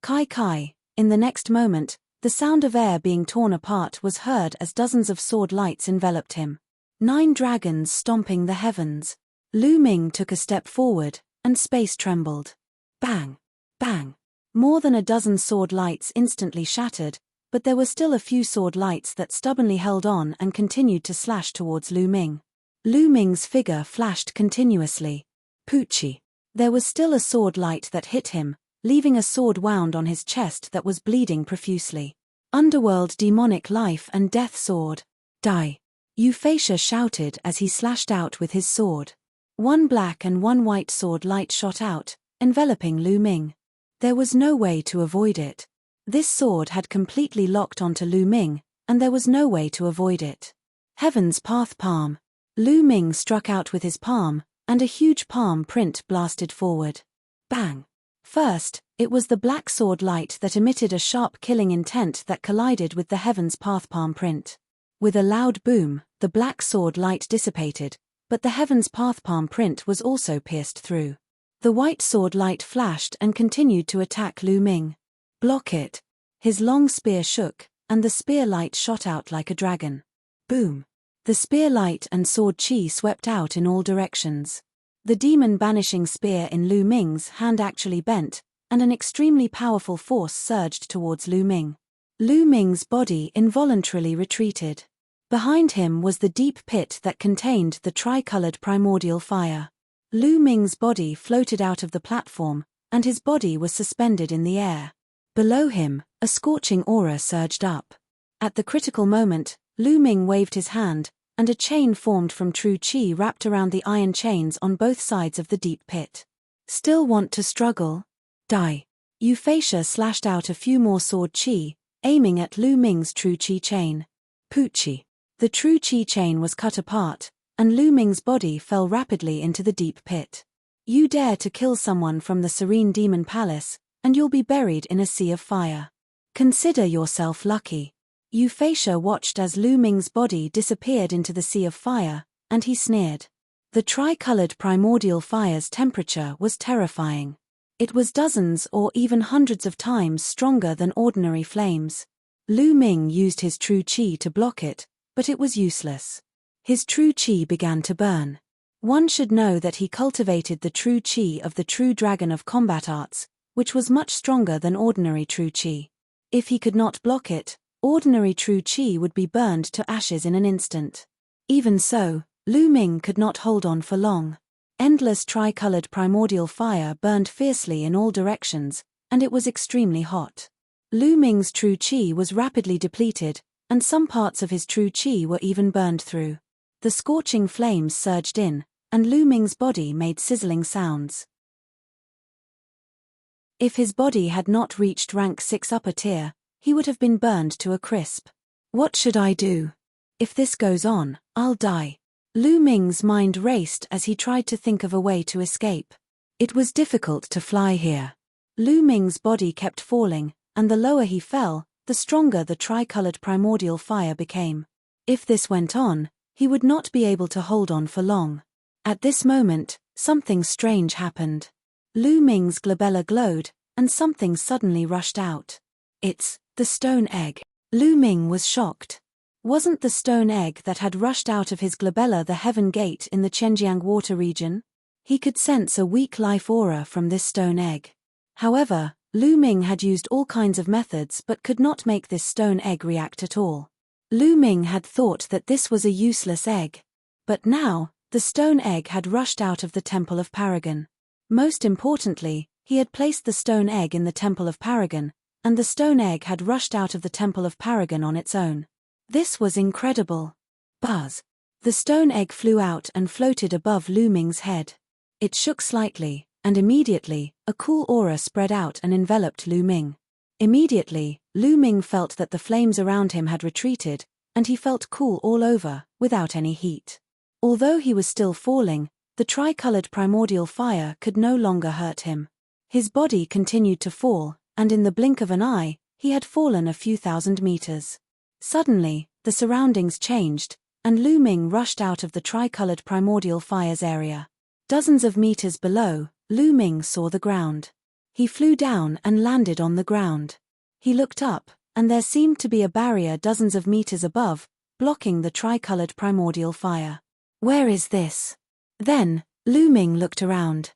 Kai Kai. In the next moment, the sound of air being torn apart was heard as dozens of sword lights enveloped him. 9 dragons stomping the heavens. Lu Ming took a step forward, and space trembled. Bang! Bang! More than a dozen sword lights instantly shattered, but there were still a few sword lights that stubbornly held on and continued to slash towards Lu Ming. Lu Ming's figure flashed continuously. Poochie. There was still a sword light that hit him, leaving a sword wound on his chest that was bleeding profusely. Underworld demonic life and death sword. Die. Euphrasia shouted as he slashed out with his sword. 1 black and 1 white sword light shot out, enveloping Lu Ming. There was no way to avoid it. This sword had completely locked onto Lu Ming, and there was no way to avoid it. Heaven's Path Palm. Lu Ming struck out with his palm, and a huge palm print blasted forward. Bang! First, it was the black sword light that emitted a sharp killing intent that collided with the Heaven's Path palm print. With a loud boom, the black sword light dissipated, but the Heaven's Path palm print was also pierced through. The white sword light flashed and continued to attack Lu Ming. Block it. His long spear shook, and the spear light shot out like a dragon. Boom. The spear light and sword chi swept out in all directions. The demon-banishing spear in Lu Ming's hand actually bent, and an extremely powerful force surged towards Lu Ming. Lu Ming's body involuntarily retreated. Behind him was the deep pit that contained the tricolored primordial fire. Lu Ming's body floated out of the platform, and his body was suspended in the air. Below him, a scorching aura surged up. At the critical moment, Lu Ming waved his hand, and a chain formed from true chi wrapped around the iron chains on both sides of the deep pit. Still want to struggle? Die. Euphrasia slashed out a few more sword chi, aiming at Lu Ming's true chi chain. Poochie. The true chi chain was cut apart, and Lu Ming's body fell rapidly into the deep pit. You dare to kill someone from the Serene Demon Palace, and you'll be buried in a sea of fire. Consider yourself lucky. Euphrasia watched as Lu Ming's body disappeared into the sea of fire, and he sneered. The tricolored primordial fire's temperature was terrifying. It was dozens or even hundreds of times stronger than ordinary flames. Lu Ming used his true chi to block it, but it was useless. His true chi began to burn. One should know that he cultivated the true chi of the true dragon of combat arts, which was much stronger than ordinary true chi. If he could not block it, ordinary true chi would be burned to ashes in an instant. Even so, Lu Ming could not hold on for long. Endless tricolored primordial fire burned fiercely in all directions, and it was extremely hot. Lu Ming's true chi was rapidly depleted, and some parts of his true chi were even burned through. The scorching flames surged in, and Lu Ming's body made sizzling sounds. If his body had not reached rank 6 upper tier, he would have been burned to a crisp. What should I do? If this goes on, I'll die. Lu Ming's mind raced as he tried to think of a way to escape. It was difficult to fly here. Lu Ming's body kept falling, and the lower he fell, the stronger the tricolored primordial fire became. If this went on, he would not be able to hold on for long. At this moment, something strange happened. Lu Ming's glabella glowed, and something suddenly rushed out. It's the stone egg. Lu Ming was shocked. Wasn't the stone egg that had rushed out of his glabella the heaven gate in the Chenjiang water region? He could sense a weak life aura from this stone egg. However, Lu Ming had used all kinds of methods but could not make this stone egg react at all. Lu Ming had thought that this was a useless egg. But now, the stone egg had rushed out of the Temple of Paragon. Most importantly, he had placed the stone egg in the Temple of Paragon, and the stone egg had rushed out of the Temple of Paragon on its own. This was incredible. Buzz. The stone egg flew out and floated above Lu Ming's head. It shook slightly, and immediately, a cool aura spread out and enveloped Lu Ming. Immediately, Lu Ming felt that the flames around him had retreated, and he felt cool all over, without any heat. Although he was still falling, the tricolored primordial fire could no longer hurt him. His body continued to fall, and in the blink of an eye, he had fallen a few thousand meters. Suddenly, the surroundings changed, and Lu Ming rushed out of the tricolored primordial fire's area. Dozens of meters below, Lu Ming saw the ground. He flew down and landed on the ground. He looked up, and there seemed to be a barrier dozens of meters above, blocking the tricolored primordial fire. Where is this? Then, Lu Ming looked around.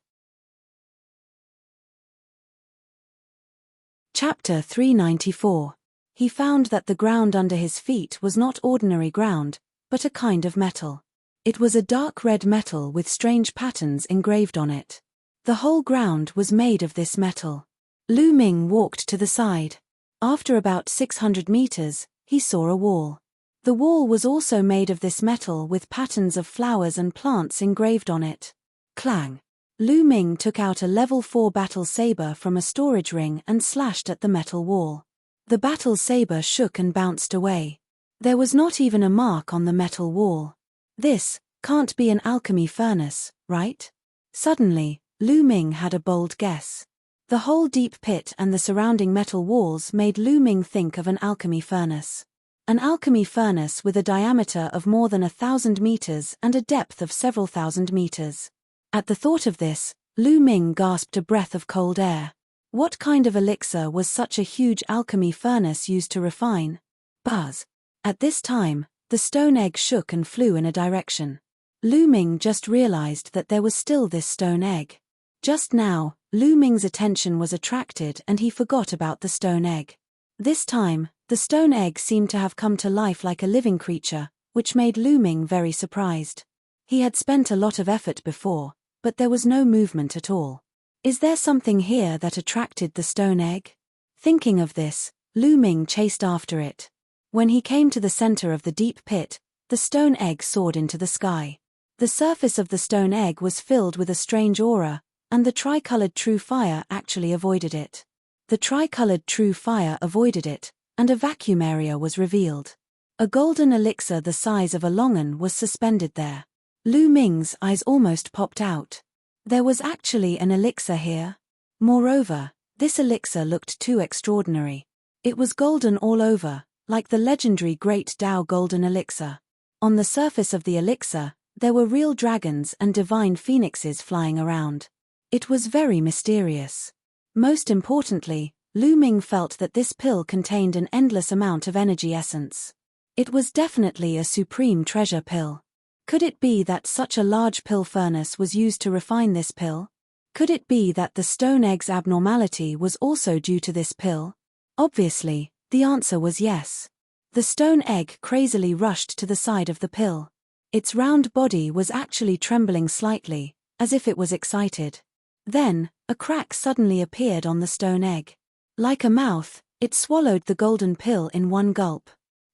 Chapter 394. He found that the ground under his feet was not ordinary ground, but a kind of metal. It was a dark red metal with strange patterns engraved on it. The whole ground was made of this metal. Lu Ming walked to the side. After about 600 meters, he saw a wall. The wall was also made of this metal with patterns of flowers and plants engraved on it. Clang! Lu Ming took out a level 4 battle saber from a storage ring and slashed at the metal wall. The battle saber shook and bounced away. There was not even a mark on the metal wall. This can't be an alchemy furnace, right? Suddenly, Lu Ming had a bold guess. The whole deep pit and the surrounding metal walls made Lu Ming think of an alchemy furnace. An alchemy furnace with a diameter of more than 1,000 meters and a depth of several thousand meters. At the thought of this, Lu Ming gasped a breath of cold air. What kind of elixir was such a huge alchemy furnace used to refine? Buzz. At this time, the stone egg shook and flew in a direction. Lu Ming just realized that there was still this stone egg. Just now, Lu Ming's attention was attracted and he forgot about the stone egg. This time, the stone egg seemed to have come to life like a living creature, which made Lu Ming very surprised. He had spent a lot of effort before, but there was no movement at all. Is there something here that attracted the stone egg? Thinking of this, Lu Ming chased after it. When he came to the center of the deep pit, the stone egg soared into the sky. The surface of the stone egg was filled with a strange aura, and the tricolored true fire actually avoided it. The tricolored true fire avoided it, and a vacuum area was revealed. A golden elixir the size of a longan was suspended there. Lu Ming's eyes almost popped out. There was actually an elixir here. Moreover, this elixir looked too extraordinary. It was golden all over, like the legendary Great Tao Golden Elixir. On the surface of the elixir, there were real dragons and divine phoenixes flying around. It was very mysterious. Most importantly, Lu Ming felt that this pill contained an endless amount of energy essence. It was definitely a supreme treasure pill. Could it be that such a large pill furnace was used to refine this pill? Could it be that the stone egg's abnormality was also due to this pill? Obviously, the answer was yes. The stone egg crazily rushed to the side of the pill. Its round body was actually trembling slightly, as if it was excited. Then, a crack suddenly appeared on the stone egg. Like a mouth, it swallowed the golden pill in one gulp.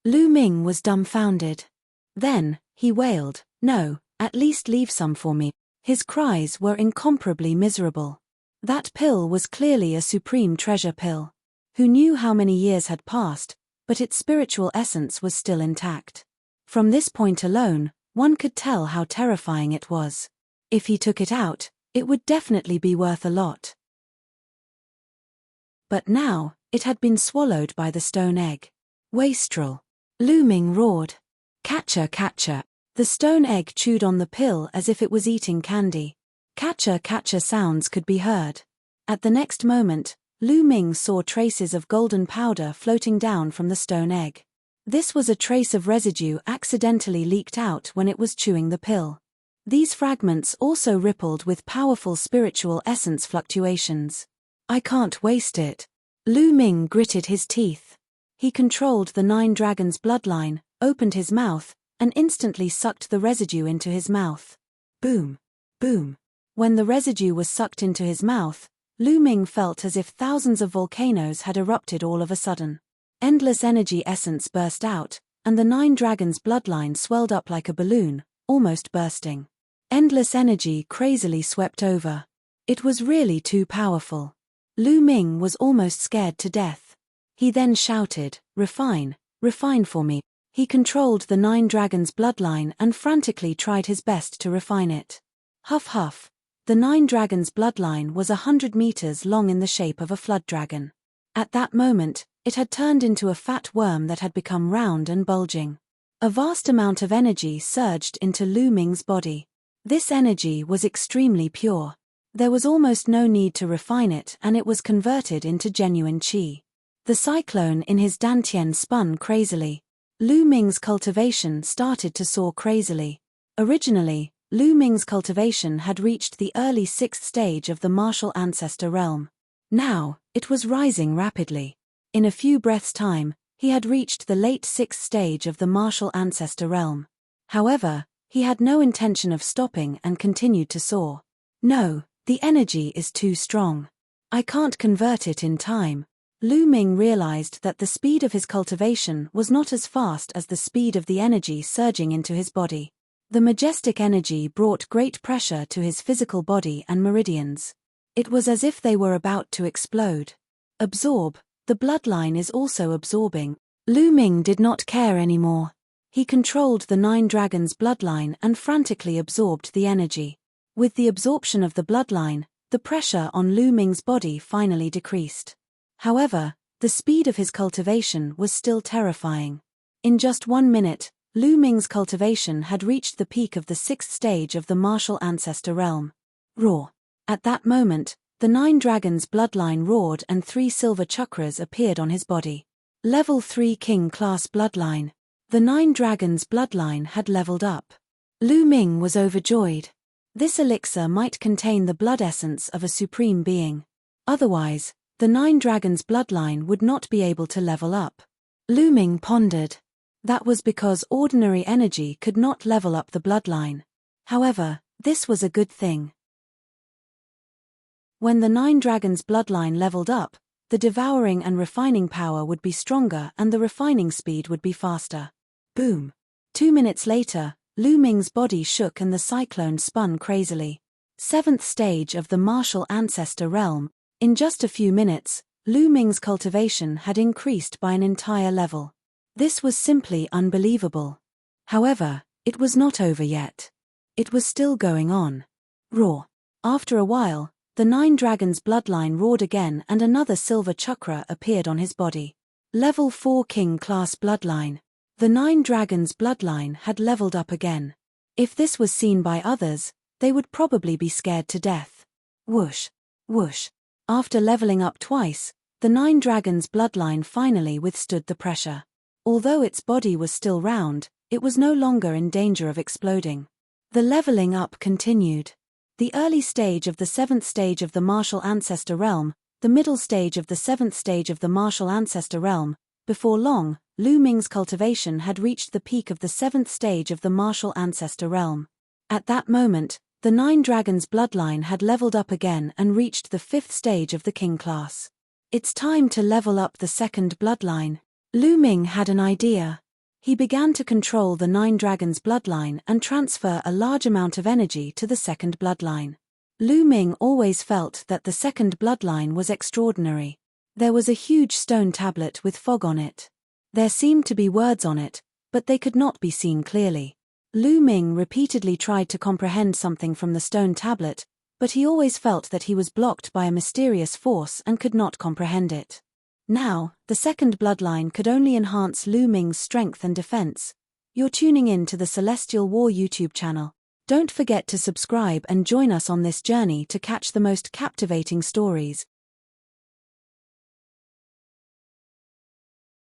Lu Ming was dumbfounded. Then, he wailed, "No, at least leave some for me." His cries were incomparably miserable. That pill was clearly a supreme treasure pill. Who knew how many years had passed, but its spiritual essence was still intact. From this point alone, one could tell how terrifying it was. If he took it out, it would definitely be worth a lot. But now, it had been swallowed by the stone egg. Wastrel! Lu Ming roared. Catcher, catcher! The stone egg chewed on the pill as if it was eating candy. Catcher, catcher sounds could be heard. At the next moment, Lu Ming saw traces of golden powder floating down from the stone egg. This was a trace of residue accidentally leaked out when it was chewing the pill. These fragments also rippled with powerful spiritual essence fluctuations. I can't waste it. Lu Ming gritted his teeth. He controlled the 9 dragons' bloodline, opened his mouth, and instantly sucked the residue into his mouth. Boom. Boom. When the residue was sucked into his mouth, Lu Ming felt as if thousands of volcanoes had erupted all of a sudden. Endless energy essence burst out, and the 9 dragons' bloodline swelled up like a balloon, almost bursting. Endless energy crazily swept over. It was really too powerful. Lu Ming was almost scared to death. He then shouted, "Refine, refine for me." He controlled the 9 dragons' bloodline and frantically tried his best to refine it. Huff huff. The 9 dragons' bloodline was 100 meters long in the shape of a flood dragon. At that moment, it had turned into a fat worm that had become round and bulging. A vast amount of energy surged into Lu Ming's body. This energy was extremely pure. There was almost no need to refine it, and it was converted into genuine qi. The cyclone in his dantian spun crazily. Lu Ming's cultivation started to soar crazily. Originally, Lu Ming's cultivation had reached the early 6th stage of the martial ancestor realm. Now, it was rising rapidly. In a few breaths' time, he had reached the late 6th stage of the martial ancestor realm. However, he had no intention of stopping and continued to soar. No, the energy is too strong. I can't convert it in time. Lu Ming realized that the speed of his cultivation was not as fast as the speed of the energy surging into his body. The majestic energy brought great pressure to his physical body and meridians. It was as if they were about to explode. Absorb. The bloodline is also absorbing. Lu Ming did not care anymore. He controlled the 9 dragons' bloodline and frantically absorbed the energy. With the absorption of the bloodline, the pressure on Lu Ming's body finally decreased. However, the speed of his cultivation was still terrifying. In just 1 minute, Lu Ming's cultivation had reached the peak of the 6th stage of the martial ancestor realm. Roar. At that moment, the 9 dragons' bloodline roared and 3 silver chakras appeared on his body. Level 3 King Class Bloodline. The 9 dragons' bloodline had leveled up. Lu Ming was overjoyed. This elixir might contain the blood essence of a supreme being. Otherwise, the 9 dragons' bloodline would not be able to level up. Lu Ming pondered. That was because ordinary energy could not level up the bloodline. However, this was a good thing. When the 9 dragons' bloodline leveled up, the devouring and refining power would be stronger and the refining speed would be faster. Boom. 2 minutes later, Lu Ming's body shook and the cyclone spun crazily. 7th stage of the martial ancestor realm. In just a few minutes, Lu Ming's cultivation had increased by an entire level. This was simply unbelievable. However, it was not over yet. It was still going on. Roar. After a while, the 9 dragons' bloodline roared again and another silver chakra appeared on his body. Level 4 King Class Bloodline. The 9 dragons' bloodline had leveled up again. If this was seen by others, they would probably be scared to death. Whoosh. Whoosh. After leveling up twice, the 9 dragons' bloodline finally withstood the pressure. Although its body was still round, it was no longer in danger of exploding. The leveling up continued. The early stage of the 7th stage of the martial ancestor realm, the middle stage of the 7th stage of the martial ancestor realm. Before long, Lu Ming's cultivation had reached the peak of the 7th stage of the martial ancestor realm. At that moment, the 9 dragons' bloodline had leveled up again and reached the 5th stage of the king class. It's time to level up the 2nd bloodline. Lu Ming had an idea. He began to control the 9 dragons' bloodline and transfer a large amount of energy to the 2nd bloodline. Lu Ming always felt that the 2nd bloodline was extraordinary. There was a huge stone tablet with fog on it. There seemed to be words on it, but they could not be seen clearly. Lu Ming repeatedly tried to comprehend something from the stone tablet, but he always felt that he was blocked by a mysterious force and could not comprehend it. Now, the 2nd bloodline could only enhance Lu Ming's strength and defense. You're tuning in to the Celestial War YouTube channel. Don't forget to subscribe and join us on this journey to catch the most captivating stories.